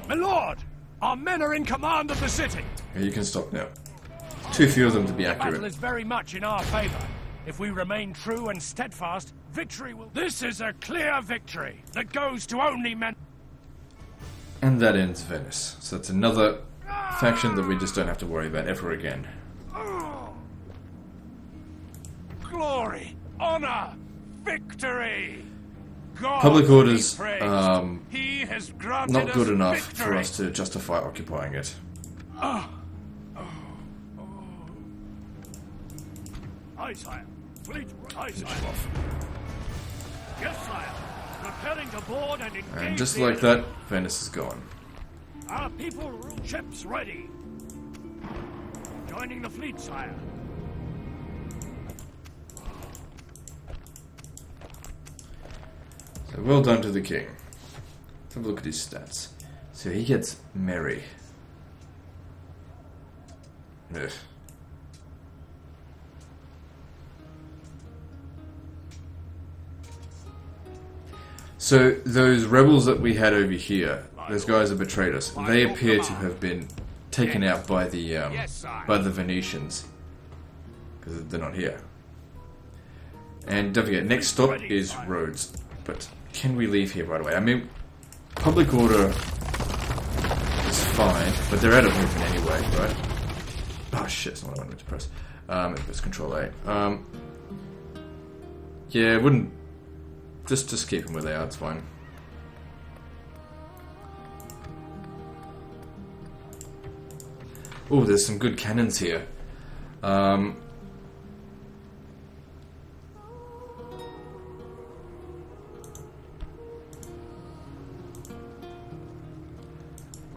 My lord, our men are in command of the city. Yeah, you can stop now. Too few of them to be The battle accurate. is very much in our favor. If we remain true and steadfast, victory will... This is a clear victory that goes to only men... And that ends Venice. So it's another faction that we just don't have to worry about ever again. Glory, honor, victory. God Public orders, be praised. He has granted not good us enough victory. for us to justify occupying it. Aye, sire. Fleet, aye, Finish sire. them off. Yes, sire. Preparing to board and engage. And just the like enemy. that, Venice is gone. Our people rule ships ready. Joining the fleet, sire. So well done to the king. Let's have a look at his stats. So he gets merry. Ugh. So those rebels that we had over here, those guys that betrayed us, they appear to have been taken out by the Venetians because they're not here. And don't forget, next stop is Rhodes. But can we leave here right away? I mean, public order is fine, but they're out of movement anyway, right? Oh shit, that's not what I wanted to press. It's Control A. Yeah, it wouldn't. Just keep them where they are. It's fine. Oh, there's some good cannons here. I'm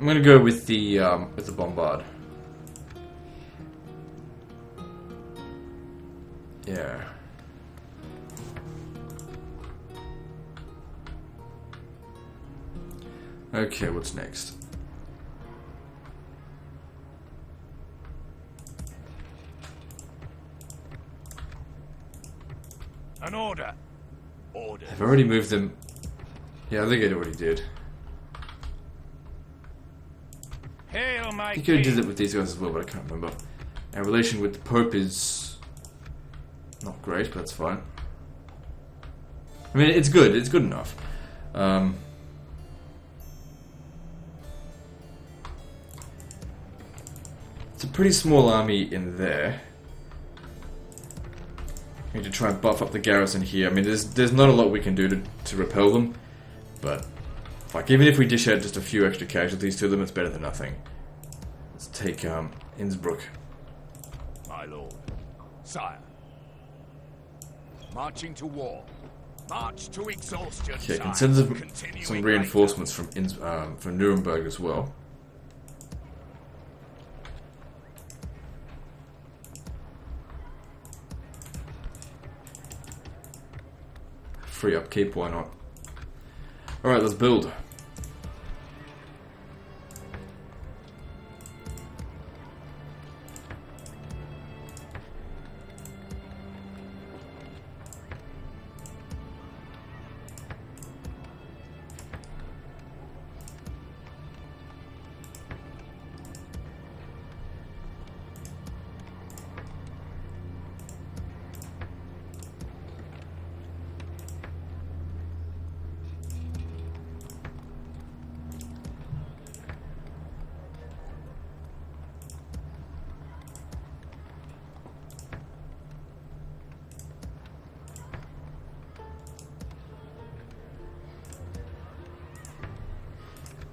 gonna go with the bombard. Yeah. Okay, what's next? An order. Order. I've already moved them. Yeah, I think I already did. Hail, my I think I king. did it with these guys as well, but I can't remember. Our relation with the Pope is not great, but that's fine. I mean, it's good. It's good enough. It's a pretty small army in there. We need to try and buff up the garrison here. I mean, there's not a lot we can do to repel them, but fuck, even if we dish out just a few extra casualties to them, it's better than nothing. Let's take Innsbruck. My lord. Sire. Marching to war. March to exhaustion, Okay, I sire. can send some Continuing reinforcements from from Nuremberg as well. Free upkeep, why not? Alright, let's build.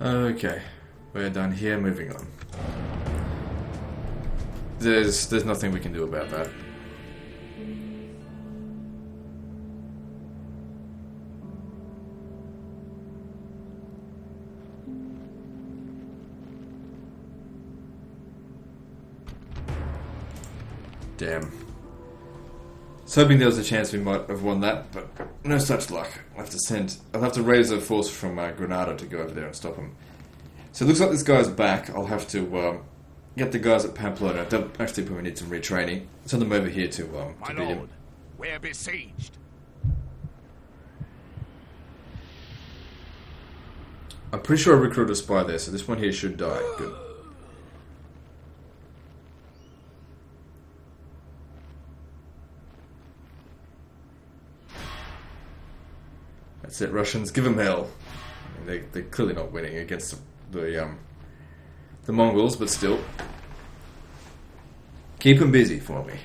Okay, we're done here. Moving on. There's nothing we can do about that. Damn. I was hoping there was a chance we might have won that, but no such luck. I'll have to raise a force from Granada to go over there and stop him. So it looks like this guy's back. I'll have to get the guys at Pamplona. They'll actually probably need some retraining. Send them over here to beat him. We're besieged. I'm pretty sure I recruited a spy there, so this one here should die. Good. That's it, Russians. Give them hell. I mean, they're clearly not winning against the Mongols, but still. Keep them busy for me.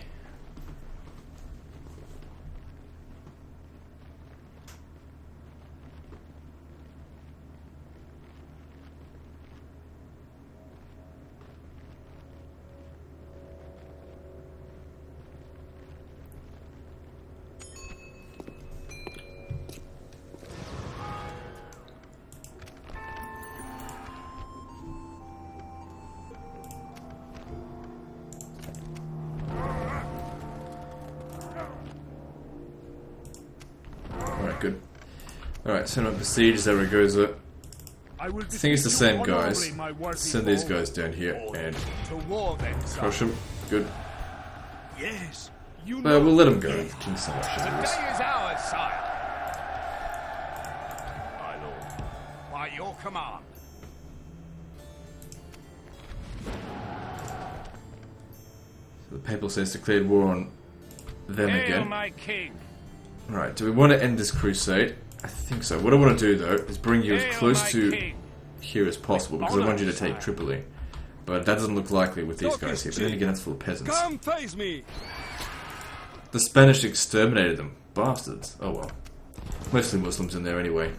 Good. Alright, send up besiege Zaragoza. I think it's the same guys. Send these guys down here and crush them. Good. Yes, We'll let them go. King Salah. The day is ours, sire. My lord, by your command. So the Papal says declared war on them Hail, again. my king. Right, do we want to end this crusade? I think so. What I want to do, though, is bring you as Hail, close my to king. here as possible, because I want you to take Tripoli. But that doesn't look likely with these guys here. But then again, that's full of peasants. Come face me! The Spanish exterminated them. Bastards. Oh well. Mostly Muslims in there anyway.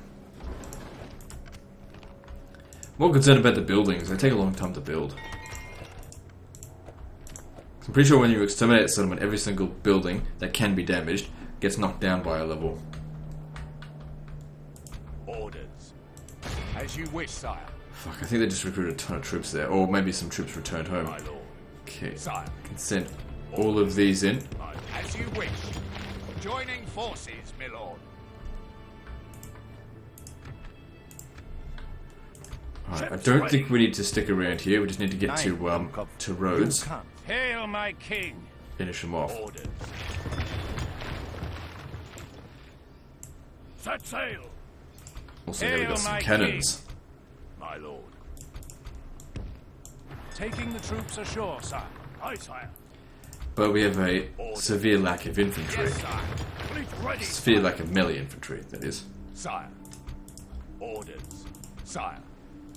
More concerned about the buildings. They take a long time to build. I'm pretty sure when you exterminate a settlement, every single building that can be damaged gets knocked down by a level. Orders. As you wish, sire. Fuck, I think they just recruited a ton of troops there. Or maybe some troops returned home. My lord. Okay. Sire. Can send all of these in. As you wish. Joining forces, my lord. Alright, I don't think we need to stick around here. We just need to get to Rhodes. Hail, my king. Finish them off. Orders. Set sail. Also, there we got Hail, some my cannons. My lord. Taking the troops ashore, sire. Aye, sire. But we have a severe lack of infantry. Yes, sire. Fleet ready. Severe lack of melee infantry, that is. Sire. Orders. Sire.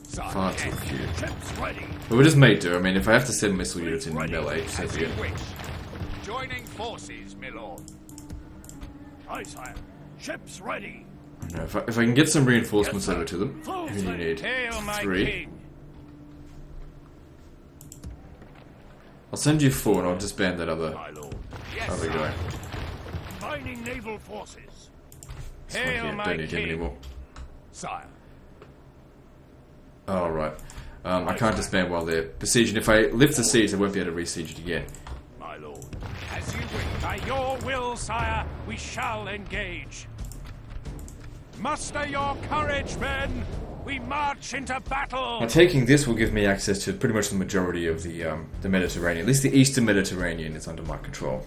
Sire. Far too few. Ships ready. But we just may do. I mean, if I have to send missile units in melee, so As be you it. wish. Joining forces, my lord. Aye, sire. Ships ready. No, if I can get some reinforcements Yes, sir. over to them, Full who do you sail. need? Hail, my 3. king. I'll send you 4 and I'll disband that other My lord. Yes, other sire. guy. Combining naval forces. This one Hail, here, my don't need him king. anymore. Sire. Oh, right. I can't disband while they're besieging. If I lift the siege, I won't be able to re-siege it again. My lord. As you wish. By your will, sire, we shall engage. Muster your courage, men. We march into battle. Now, taking this will give me access to pretty much the majority of the Mediterranean. At least the eastern Mediterranean is under my control.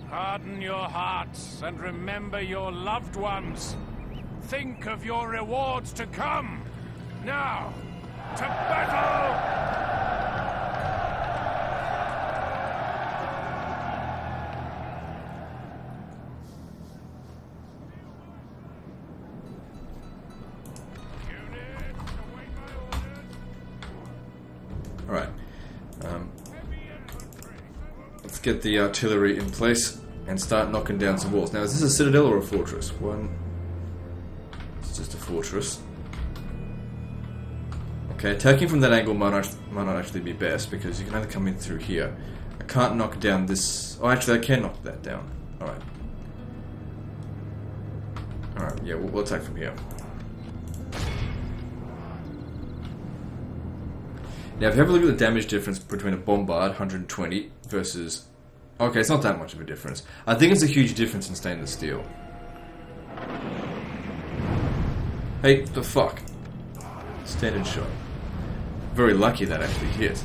Harden your hearts and remember your loved ones. Think of your rewards to come. Now, to battle! Let's get the artillery in place and start knocking down some walls. Now, is this a citadel or a fortress? It's just a fortress. Okay, attacking from that angle might not actually be best because you can only come in through here. I can't knock down this. Oh, actually, I can knock that down. Alright. Alright, yeah, we'll attack from here. Now, if you have a look at the damage difference between a bombard, 120, versus... Okay, it's not that much of a difference. I think it's a huge difference in stainless steel. Hey, the fuck? Standard shot. Very lucky that actually hit.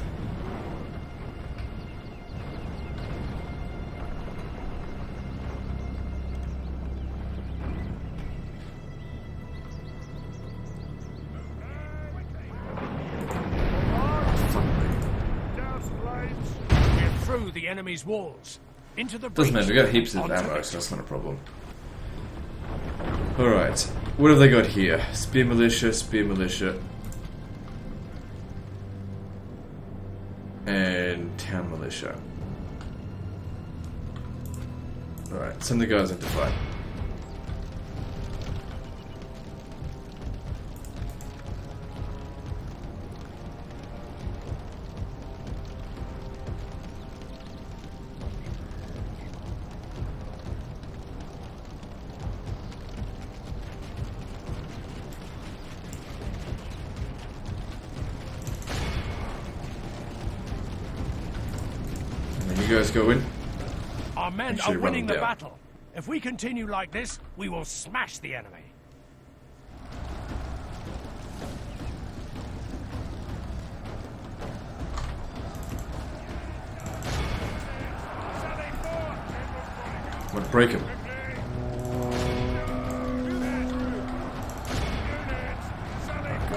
Through the enemy's walls. Into the Doesn't matter, we got heaps of onto ammo, the- so that's not a problem. Alright, what have they got here? Spear militia, and town militia. Alright, send the guys into fight. You guys go in. Our men Actually are run winning them the down. battle. If we continue like this, we will smash the enemy. I'm gonna break him.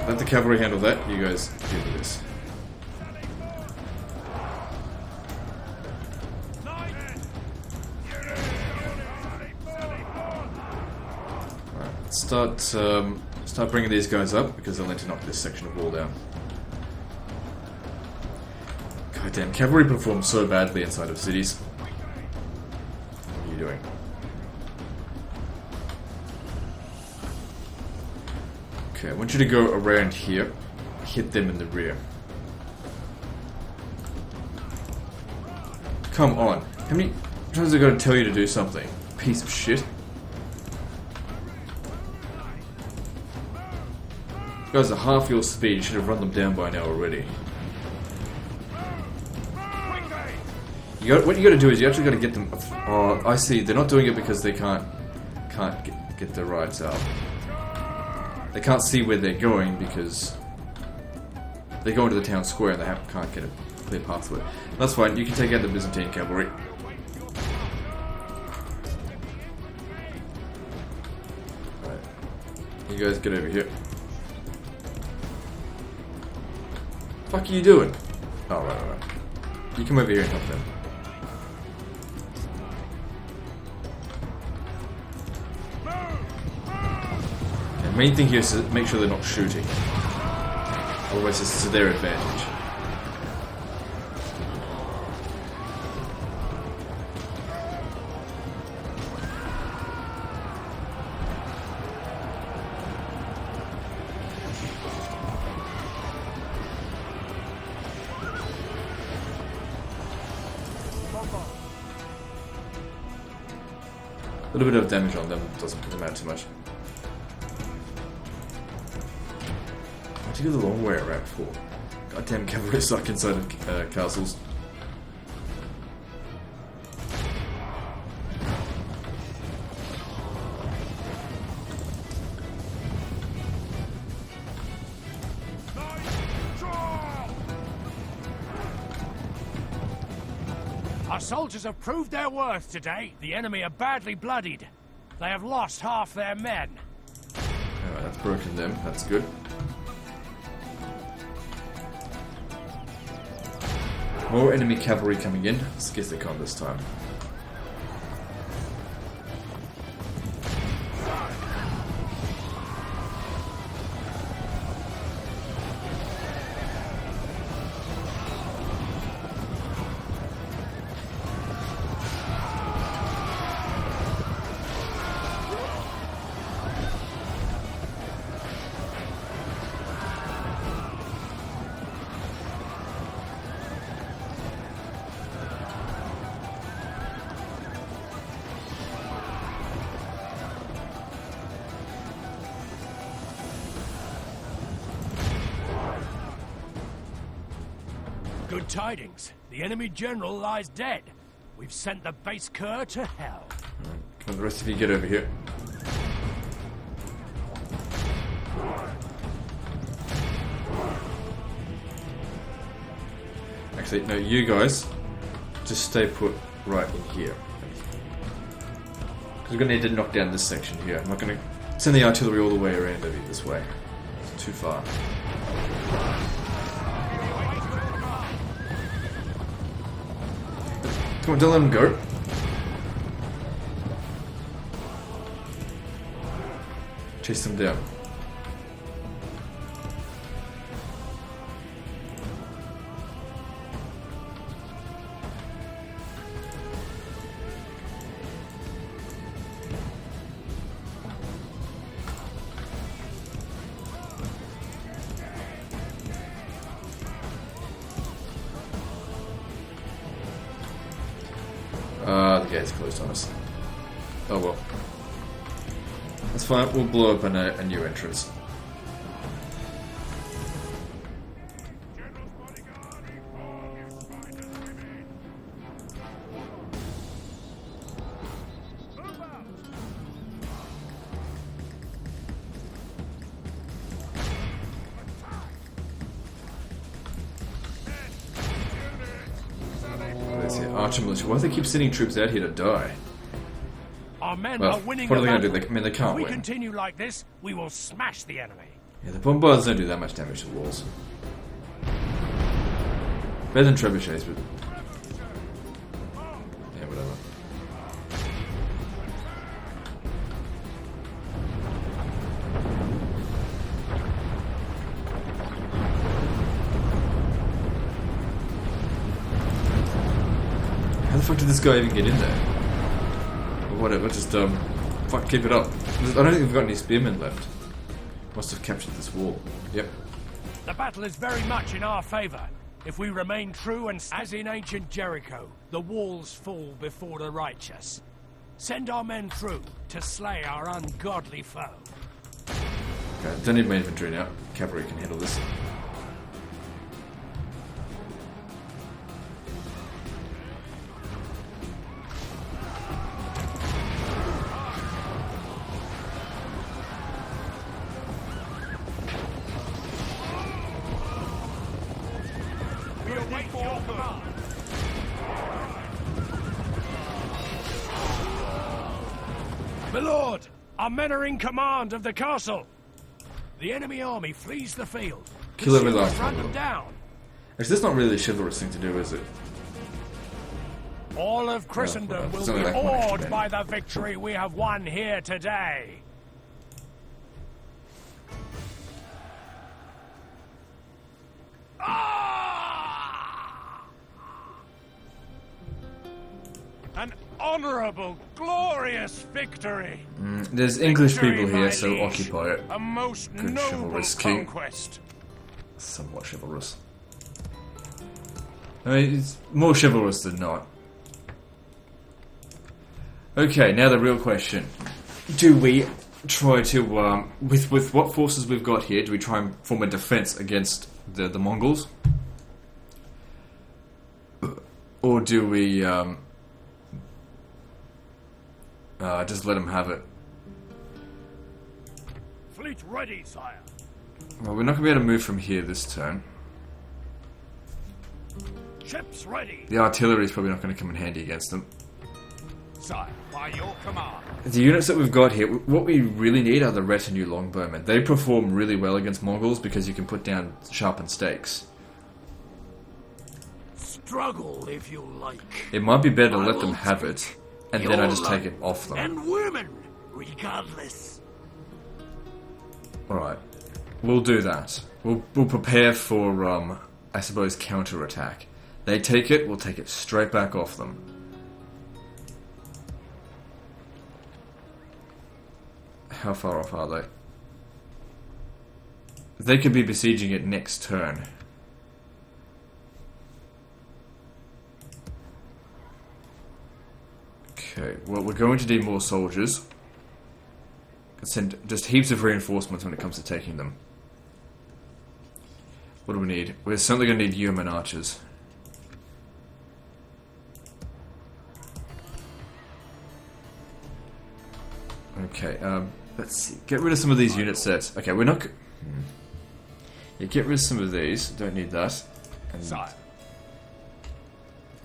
Let the cavalry handle that. You guys deal with this. Start bringing these guys up because they'll need to knock this section of wall down. Goddamn, cavalry performs so badly inside of cities. What are you doing? Okay, I want you to go around here, hit them in the rear. Come on, how many times have I got to tell you to do something? Piece of shit. Guys are half your speed, you should have run them down by now already. What you gotta do is you actually gotta get them... Oh, I see, they're not doing it because they can't get their rights out. They can't see where they're going because they go into the town square and they can't get a clear path to it. That's fine, you can take out the Byzantine cavalry. Alright, you guys get over here. Fuck are you doing? Oh, right. You come over here and help them. The main thing here is to make sure they're not shooting. Otherwise it's to their advantage. A little bit of damage on them doesn't matter too much. Why'd you go the long way around for? Goddamn cavalry stuck inside of castles. Our soldiers have proved their worth today. The enemy are badly bloodied. They have lost half their men. Alright, that's broken them. That's good. More enemy cavalry coming in. Let's get the con this time. Good tidings. The enemy general lies dead. We've sent the base cur to hell. Come on, the rest of you get over here. Actually, no, you guys just stay put right in here. Because we're going to need to knock down this section here. I'm not going to send the artillery all the way around over this way. It's too far. Come on, don't let them go. Chase them down. The gate's closed on us. Oh well. That's fine, we'll blow up a new entrance. Archer militia. Why do they keep sending troops out here to die? Our men Well, are winning. what are they going to do? I mean, they can't if we win. continue like this, we will smash the enemy. Yeah, the bombards don't do that much damage to walls. Better than trebuchets, but yeah, whatever. How the fuck did this guy even get in there? Or whatever, just fuck, keep it up. I don't think we've got any spearmen left. Must have captured this wall. Yep. The battle is very much in our favor. If we remain true and as in ancient Jericho, the walls fall before the righteous. Send our men through to slay our ungodly foe. Okay, don't need my infantry now. Cavalry can handle this. My lord, our men are in command of the castle. The enemy army flees the field. Kill every Pursuers last run one of them them. down. Actually, that's not really a chivalrous thing to do, is it? All of Christendom it's will only be like one extra awed man. by the victory we have won here today. An honourable, glorious victory. There's English Victory, people my here, so liege. occupy it. A most Good noble chivalrous king. conquest. Somewhat chivalrous. I mean, it's more chivalrous than not. Okay, now the real question. Do we try to, with what forces we've got here, do we try and form a defense against the Mongols? Or do we, just let them have it? Fleet ready, sire. Well, we're not going to be able to move from here this turn. Ships ready, The artillery is probably not going to come in handy against them. sire. By your command. The units that we've got here, what we really need are the retinue longbowmen. They perform really well against Mongols because you can put down sharpened stakes. Struggle if you like. It might be better to let them have it, and then I just take it off them. And women, regardless. Alright, we'll do that. We'll prepare for, I suppose, counter-attack. They take it, we'll take it straight back off them. How far off are they? They could be besieging it next turn. Okay, well, we're going to need more soldiers. Send just heaps of reinforcements when it comes to taking them. What do we need? We're certainly going to need yeoman archers. Okay, let's see. Get rid of some of these unit sets. Okay, we're not... Yeah, get rid of some of these. Don't need that. And Sire.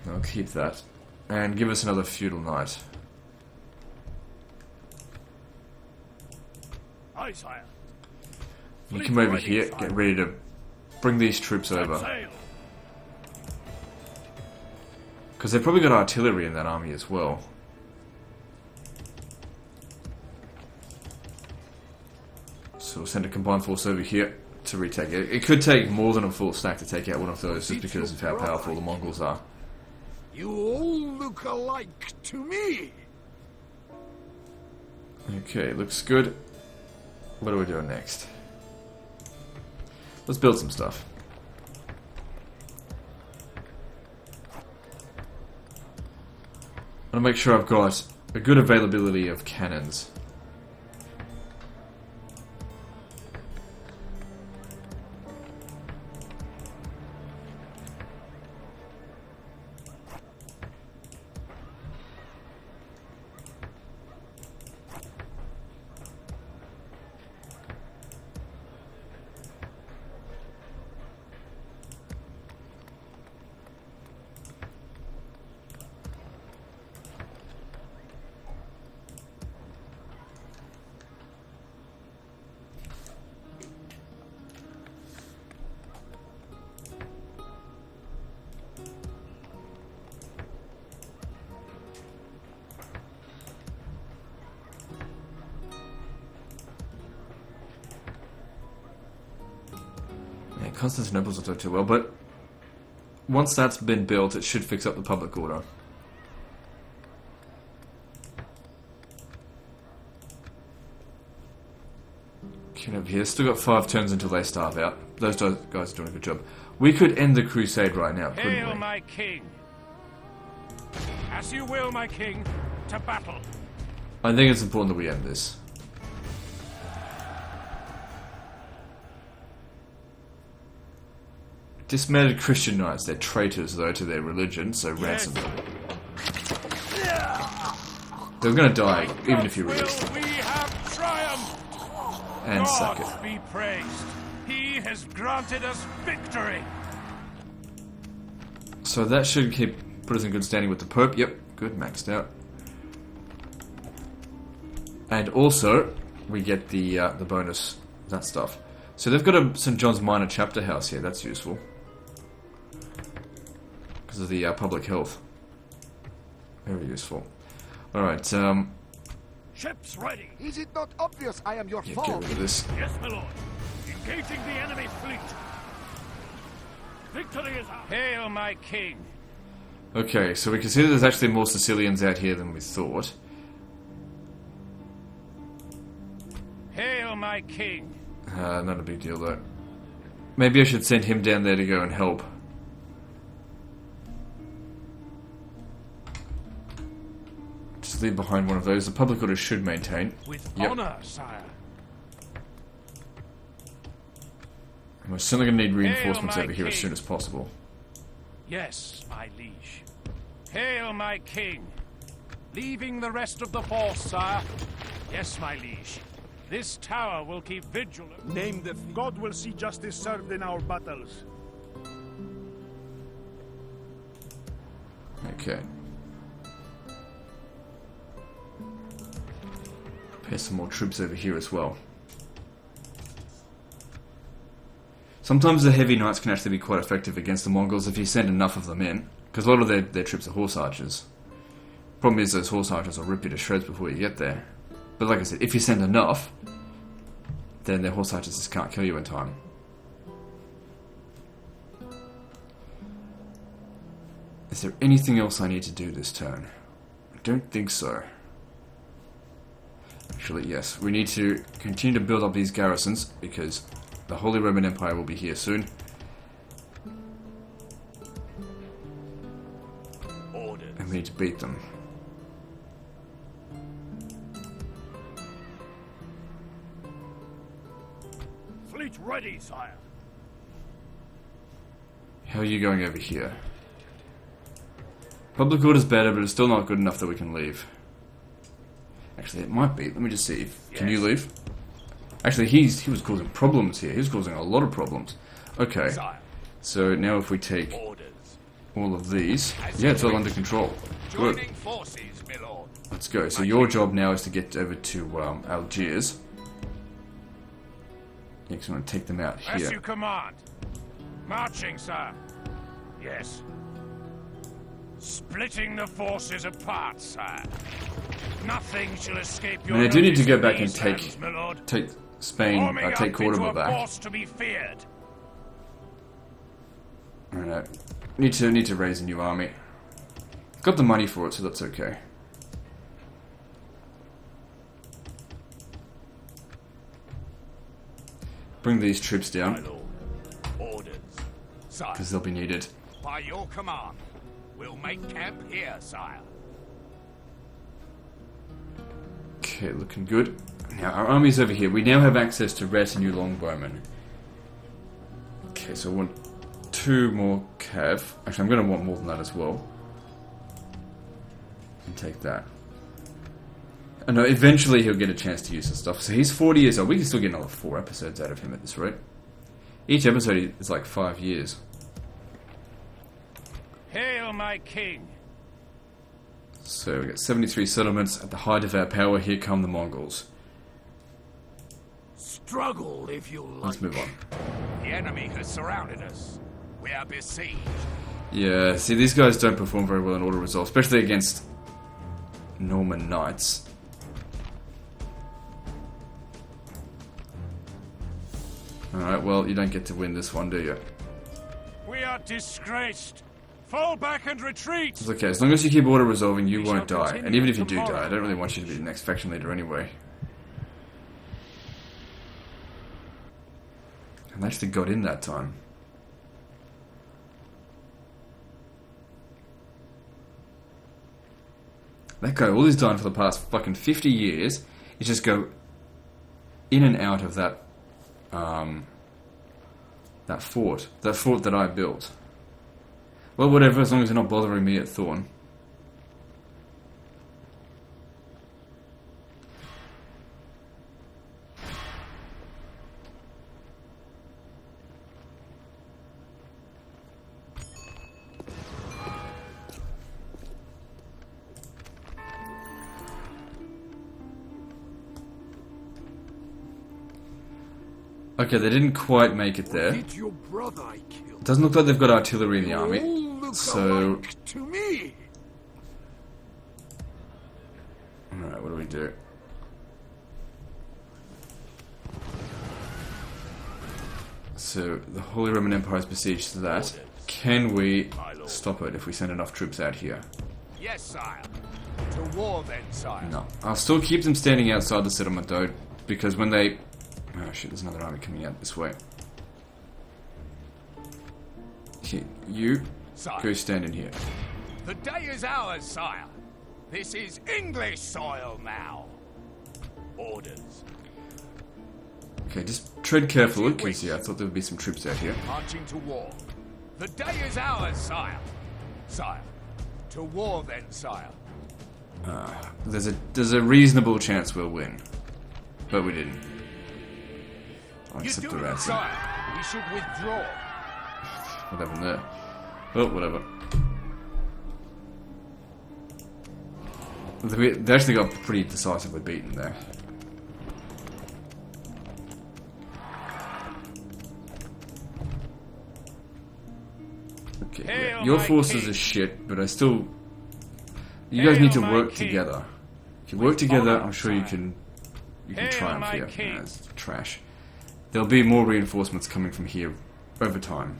I'll keep that. And give us another feudal knight. Aye, sire. You come over here, get ready to bring these troops over. Sail. Because they've probably got artillery in that army as well. So we'll send a combined force over here to retake it. It could take more than a full stack to take out one of those just because of how powerful the Mongols are. You all look alike to me. Okay, looks good. What do we do next? Let's build some stuff. I want to make sure I've got a good availability of cannons. Constantinople's not doing too well, but once that's been built, it should fix up the public order. Okay, over here, still got 5 turns until they starve out. Those guys are doing a good job. We could end the crusade right now, couldn't Hail, we? my king! As you will, my king, to battle. I think it's important that we end this. Dismounted Christian knights, they're traitors though to their religion, so ransom them. They're gonna die, even if you release them. We have triumphed! And suck God it. be praised. He has granted us victory. So that should put us in good standing with the Pope. Yep, good, maxed out. And also, we get the bonus, that stuff. So they've got a St. John's Minor chapter house here, that's useful. Because of the public health. Very useful. Alright, Ships ready. Is it not obvious I am your yeah, foe? get rid of this. Yes, my lord. Engaging the enemy fleet. Victory is ours. Hail, my king! Okay, so we can see that there's actually more Sicilians out here than we thought. Hail, my king! Not a big deal though. Maybe I should send him down there to go and help. Just leave behind one of those. The public order should maintain. With Yep. honor, sire. And we're certainly going to need reinforcements my over here as king. soon as possible. Yes, my liege. Hail, my king! Leaving the rest of the force, sire. Yes, my liege. This tower will keep vigilant. Name the God will see justice served in our battles. Okay. Pair some more troops over here as well. Sometimes the heavy knights can actually be quite effective against the Mongols if you send enough of them in, because a lot of their troops are horse archers. Problem is those horse archers will rip you to shreds before you get there. But like I said, if you send enough, then their horse archers just can't kill you in time. Is there anything else I need to do this turn? I don't think so. Actually, yes. We need to continue to build up these garrisons, because the Holy Roman Empire will be here soon. Orders. And we need to beat them. Fleet ready, sire. How are you going over here? Public order's better, but it's still not good enough that we can leave. Actually, it might be. Let me just see. Can you leave? Actually, he was causing problems here. He was causing a lot of problems. Okay. So now if we take all of these, yeah, it's all under control. Good. Let's go. So your job now is to get over to Algiers. You just want to take them out As here. you command. Marching, sir. Yes. Splitting the forces apart, sir. Nothing shall escape your I do need to go back and notice in these hands, my lord. take Spain, Forming up take Cordoba into a back. force to be feared. Alright. Need to raise a new army. Got the money for it, so that's okay. Bring these troops down, Orders. Sire. because they'll be needed. By your command, we'll make camp here, sire. Okay, looking good. Now, our army's over here. We now have access to retinue longbowmen. Okay, so I want 2 more cav. Actually, I'm going to want more than that as well. And take that. And eventually he'll get a chance to use this stuff. So he's 40 years old. We can still get another 4 episodes out of him at this rate. Each episode is like 5 years. Hail, my king. So we got 73 settlements. At the height of our power, here come the Mongols. Struggle if you like. Let's move on. The enemy has surrounded us. We are besieged. Yeah, see, these guys don't perform very well in auto resolve, especially against Norman knights. Alright, well, you don't get to win this one, do you? We are disgraced. Fall back and retreat. It's okay, as long as you keep auto resolving, you We won't shall die. continue And even if you do tomorrow. die, I don't really want you to be the next faction leader anyway. And they actually got in that time. That guy, all he's done for the past fucking 50 years is just go in and out of that, that fort that I built. Well, whatever, as long as they're not bothering me at Thorn. Okay, they didn't quite make it there. Did your brother I killed? It doesn't look like they've got artillery in the You army. all look So, alike to me. alright, what do we do? So, the Holy Roman Empire is besieged to that. Can we stop it if we send enough troops out here? Yes, sire. To war then, sire. No. I'll still keep them standing outside the settlement though, because when they... Oh shit, there's another army coming out this way. Okay, you Sire. go stand in here. The day is ours, sire. This is English soil now. Orders. Okay, just tread carefully, because yeah, I thought there would be some troops out here. Marching to war. The day is ours, sire. Sire. To war then, sire. There's a reasonable chance we'll win. But we didn't. I'll You accept do the it, ransom. sire. We should withdraw. What happened there? Well, whatever. They actually got pretty decisively beaten there. Okay, yeah. Hail, Your my forces king. are shit, but I still... You guys need to Hail, my work king. together. If you work together, honor, I'm sure you sire. can Hail, triumph my here. king. No, it's trash. There'll be more reinforcements coming from here over time.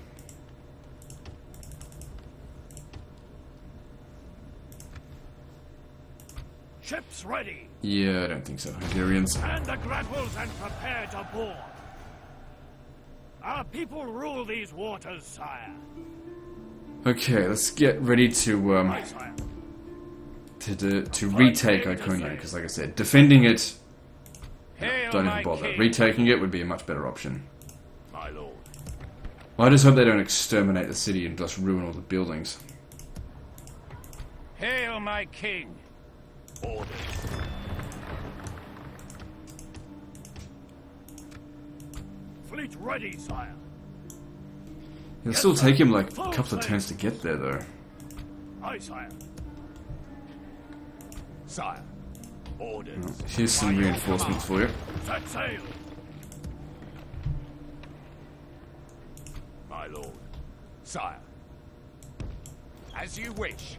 Ships ready! Yeah, I don't think so. Hungarians. And the grapples and prepare to board! Our people rule these waters, sire. Okay, let's get ready to Aye, sire. to retake Iconium, because like I said, defending it, Hail, don't my even bother. king. Retaking it would be a much better option. My lord. I just hope they don't exterminate the city and just ruin all the buildings. Hail, my king. Orders. fleet ready, sire. It'll still take him like a couple of turns to get there, though. Aye, sire. Sire. Orders. Here's some reinforcements for you. Set sail. My lord. Sire. As you wish.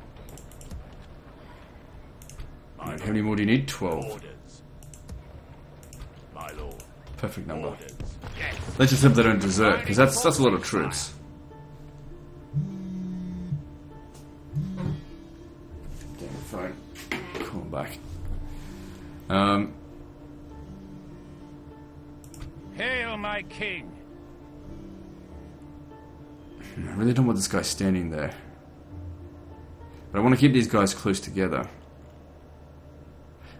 Right, how many more do you need? 12. Orders. My lord. Perfect number. Orders. Yes. Let's just hope they don't desert, because that's a lot of troops. Damn it, fine. Call them back. Hail, my king! I really don't want this guy standing there. But I want to keep these guys close together.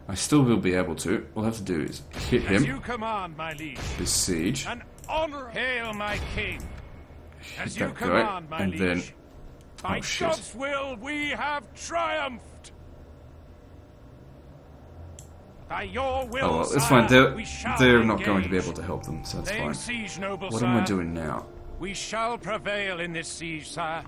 I still will be able to. All I have to do is hit As him, you command, my liege. besiege, An honor. Hail, my king! hit As you that guy, command, my and liege. then... By Oh shit. God's will, we have triumphed! By your will, Oh well, it's sire, fine. we shall They're not going to be engage. able to help them, so that's Laying fine. siege, noble What sire. am I doing now? We shall prevail in this siege, sire.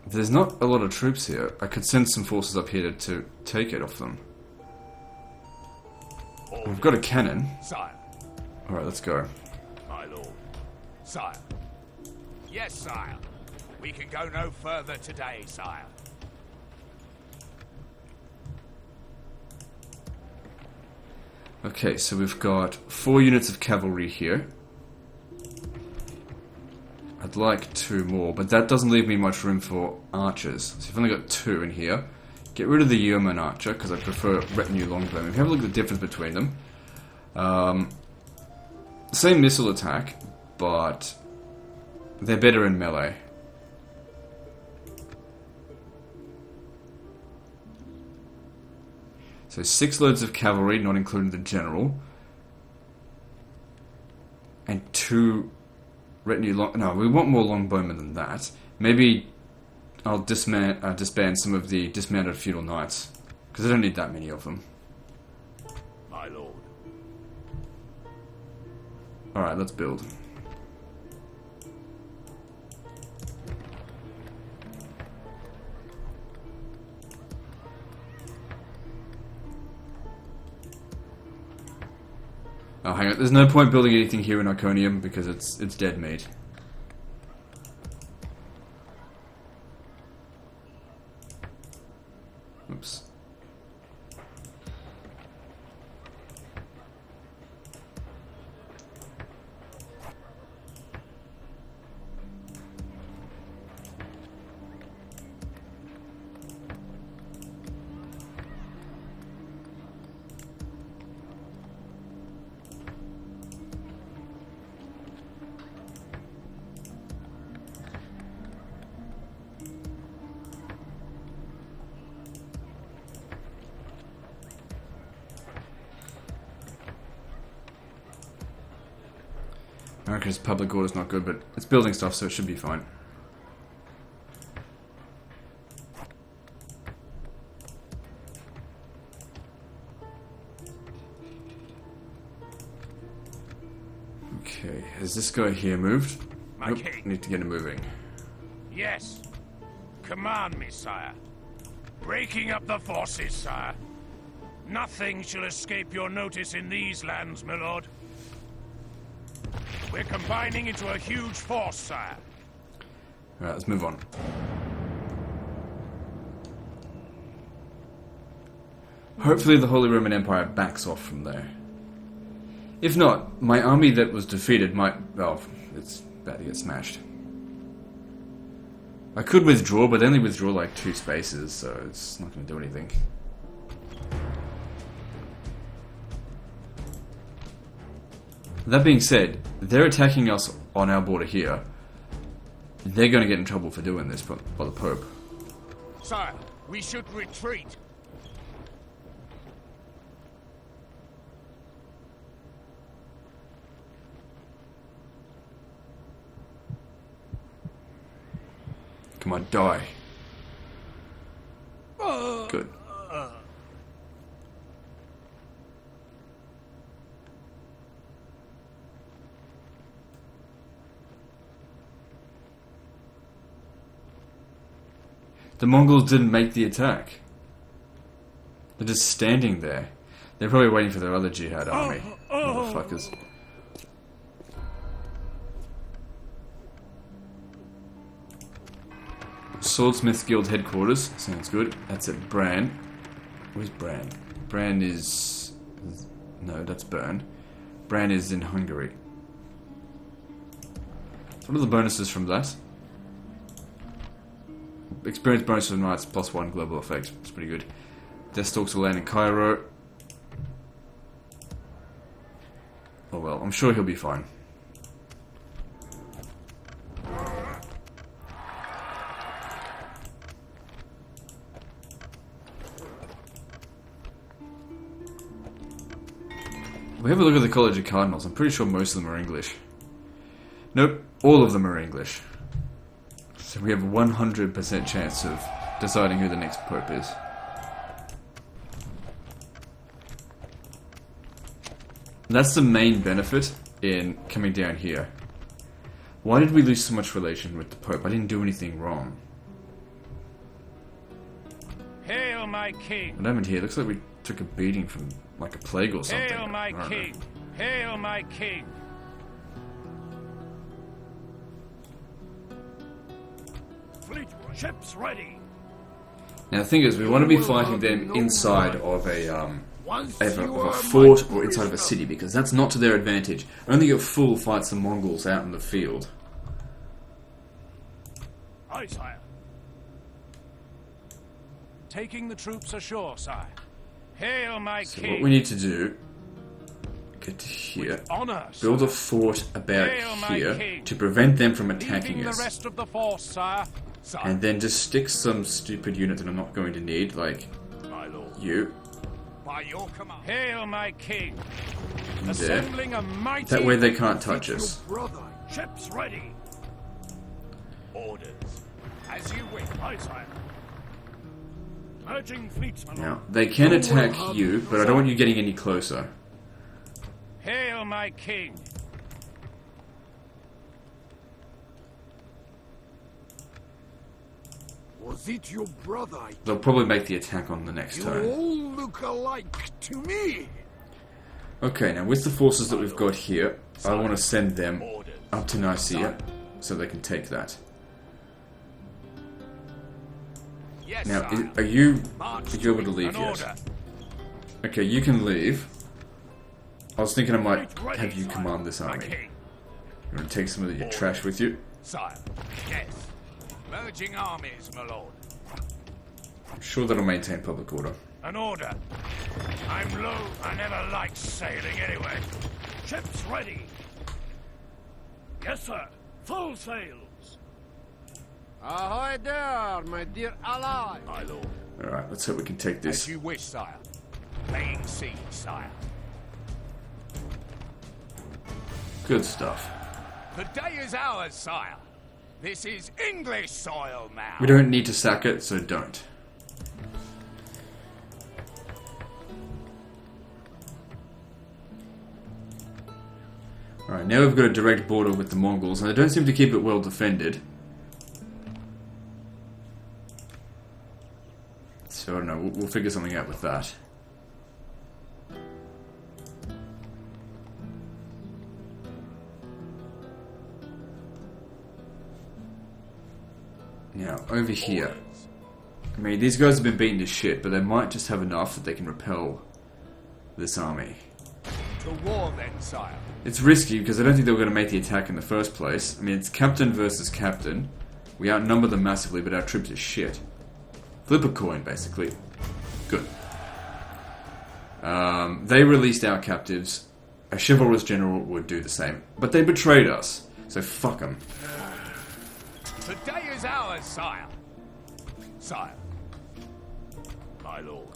There's not a lot of troops here. I could send some forces up here to take it off them. We've got a cannon. Sire. Alright, let's go. My lord. Sire. Yes, sire. We can go no further today, sire. Okay, so we've got 4 units of cavalry here. I'd like 2 more, but that doesn't leave me much room for archers. So I've only got 2 in here. Get rid of the yeoman archer, because I prefer retinue longbowmen. If you have a look at the difference between them. Same missile attack, but they're better in melee. So 6 loads of cavalry, not including the general. And 2 retinue long... No, we want more longbowmen than that. Maybe I'll disband some of the dismounted feudal knights. Because I don't need that many of them. My lord. Alright, let's build. Oh, hang on. There's no point building anything here in Iconium because it's dead meat. Oops. America's public order's not good, but it's building stuff, so it should be fine. Okay, has this guy here moved? My Nope, king. need to get him moving. Yes. Command me, sire. Breaking up the forces, sire. Nothing shall escape your notice in these lands, my lord. We're combining into a huge force, sire. Alright, let's move on. Hopefully the Holy Roman Empire backs off from there. If not, my army that was defeated might... well, it's about to get smashed. I could withdraw, but they only withdraw like 2 spaces, so it's not going to do anything. That being said, they're attacking us on our border here. They're going to get in trouble for doing this by the Pope. Sire, we should retreat. Come on, die. Good. The Mongols didn't make the attack. They're just standing there. They're probably waiting for their other jihad army. Motherfuckers. Swordsmith Guild headquarters. Sounds good. That's at Bran. Where's Bran? Bran is... No, that's Bern. Bran is in Hungary. What are the bonuses from that? Experience bonus for knights +1 global effect. It's pretty good. Deathstalks will land in Cairo. Oh well, I'm sure he'll be fine. We have a look at the College of Cardinals. I'm pretty sure most of them are English. Nope, all of them are English. So we have a 100% chance of deciding who the next pope is. That's the main benefit in coming down here. Why did we lose so much relation with the pope? I didn't do anything wrong. Hail, my king! What happened here? Looks like we took a beating from like a plague or something. Hail, my king! Hail, my king! Fleet ships ready. Now the thing is, we want to be fighting them inside of a fort or inside of a city, because that's not to their advantage. Only a fool fights the Mongols out in the field. Aye, sire. Taking the troops ashore, sire. Hail, my So king! what we need to do, get to here, Honor, build a sire. fort about Hail, my here king. to prevent them from attacking Leaving us. the rest of the force, sire. And then just stick some stupid unit that I'm not going to need, like My lord. you. By your command. Hail, my king! There. Assembling a mighty... That way they can't touch us. Brother, Ships ready. Orders. As you wish. Aye, sire. Merging fleets, my lord. Now, they can attack you, but I don't want you getting any closer. Hail, my king! was it your brother? They'll probably make the attack on the next You turn. all look alike to me. Okay, now with the forces that we've got here, I want to send them Orders. up to Nicaea so they can take that. Yes, Now, sire. are you March able to leave An yet? order. Okay, you can leave. I was thinking I might Fleet ready, have you sire. command this My army. king. You want to take some of your trash with you? Sire. Yes. Merging armies, my lord. I'm sure that'll maintain public order. An order. I'm low. I never liked sailing anyway. Ships ready. Yes, sir. Full sails. Ahoy there, my dear ally. My lord. Alright, let's hope we can take As this. you wish, sire. Laying siege, sire. Good stuff. The day is ours, sire. This is English soil now. We don't need to sack it, so don't. Alright, now we've got a direct border with the Mongols, and they don't seem to keep it well defended. So I don't know, we'll figure something out with that. Now, over here. I mean, these guys have been beaten to shit, but they might just have enough that they can repel this army. To war then, sire. It's risky because I don't think they were going to make the attack in the first place. I mean, it's captain versus captain. We outnumber them massively, but our troops are shit. Flip a coin, basically. Good. They released our captives. A chivalrous general would do the same. But they betrayed us, so fuck them. The day is ours, sire. Sire. My lord.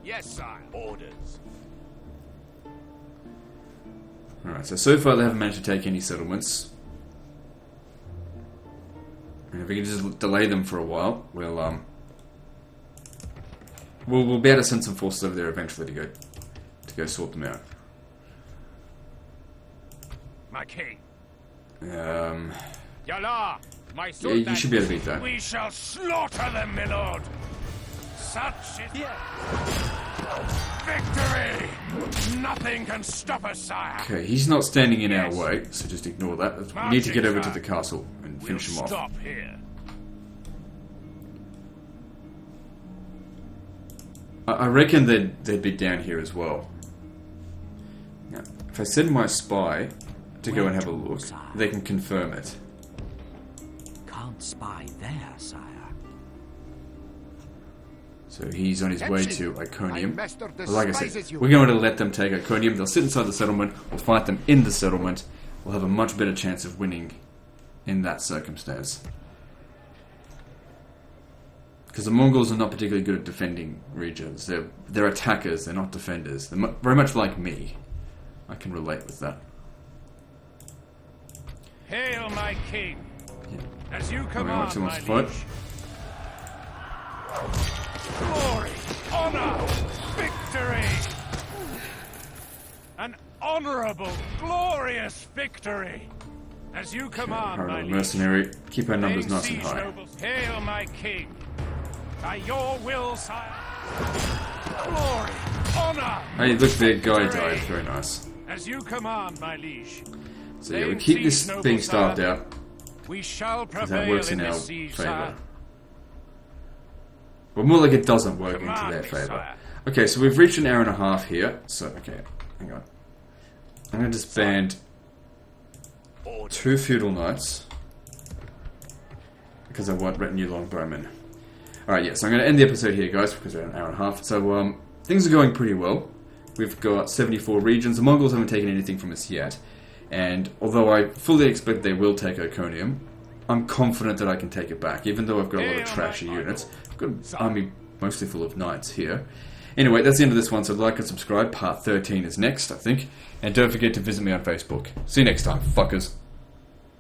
Yes, sire. Orders. Alright, so far they haven't managed to take any settlements. And if we can just delay them for a while, we'll be able to send some forces over there eventually to go sort them out. My king. Um, Yalla! My Yeah, sultan. you should be able to beat that. We shall slaughter them, my lord. Such is victory. Nothing can stop us, sire. Okay, he's not standing in our Yes. way, so just ignore that. We need to get over to the castle and We'll finish him off. stop here. I reckon they'd be down here as well. Now, if I send my spy to go and have a look, they can confirm it. Can't spy there, sire. So he's on his way to My Iconium. master But like I despises said, you. we're going to let them take Iconium. They'll sit inside the settlement. We'll fight them in the settlement. We'll have a much better chance of winning in that circumstance. Because the Mongols are not particularly good at defending regions. They're attackers, they're not defenders. They're very much like me. I can relate with that. Hail, my king. Yeah. As you I mean, command, what's he wants my to fight? liege. Glory, honor, victory. An honorable, glorious victory. As you command, my Parallel liege. mercenary. Keep our numbers Name nice and siege high. nobles. Hail, my king. By your will, sire. Glory, honor. Hey, look, their guy victory. died. Very nice. As you command, my liege. So yeah, we Name keep this siege nobles, being starved sire. out. We shall Because prevail that works in in our this siege, favour. sire. Well, more like it doesn't work into Command their me, favour. sire. Okay, so we've reached an hour and a half here. So, okay, hang on. I'm going to disband 2 feudal knights. Because I want retinue longbowmen. Alright, yeah, so I'm going to end the episode here, guys, because we're at an hour and a half. So, things are going pretty well. We've got 74 regions. The Mongols haven't taken anything from us yet. And although I fully expect they will take Iconium, I'm confident that I can take it back, even though I've got a lot of trashy units. I've got an army mostly full of knights here. Anyway, that's the end of this one, so like and subscribe. Part 13 is next, I think. And don't forget to visit me on Facebook. See you next time, fuckers.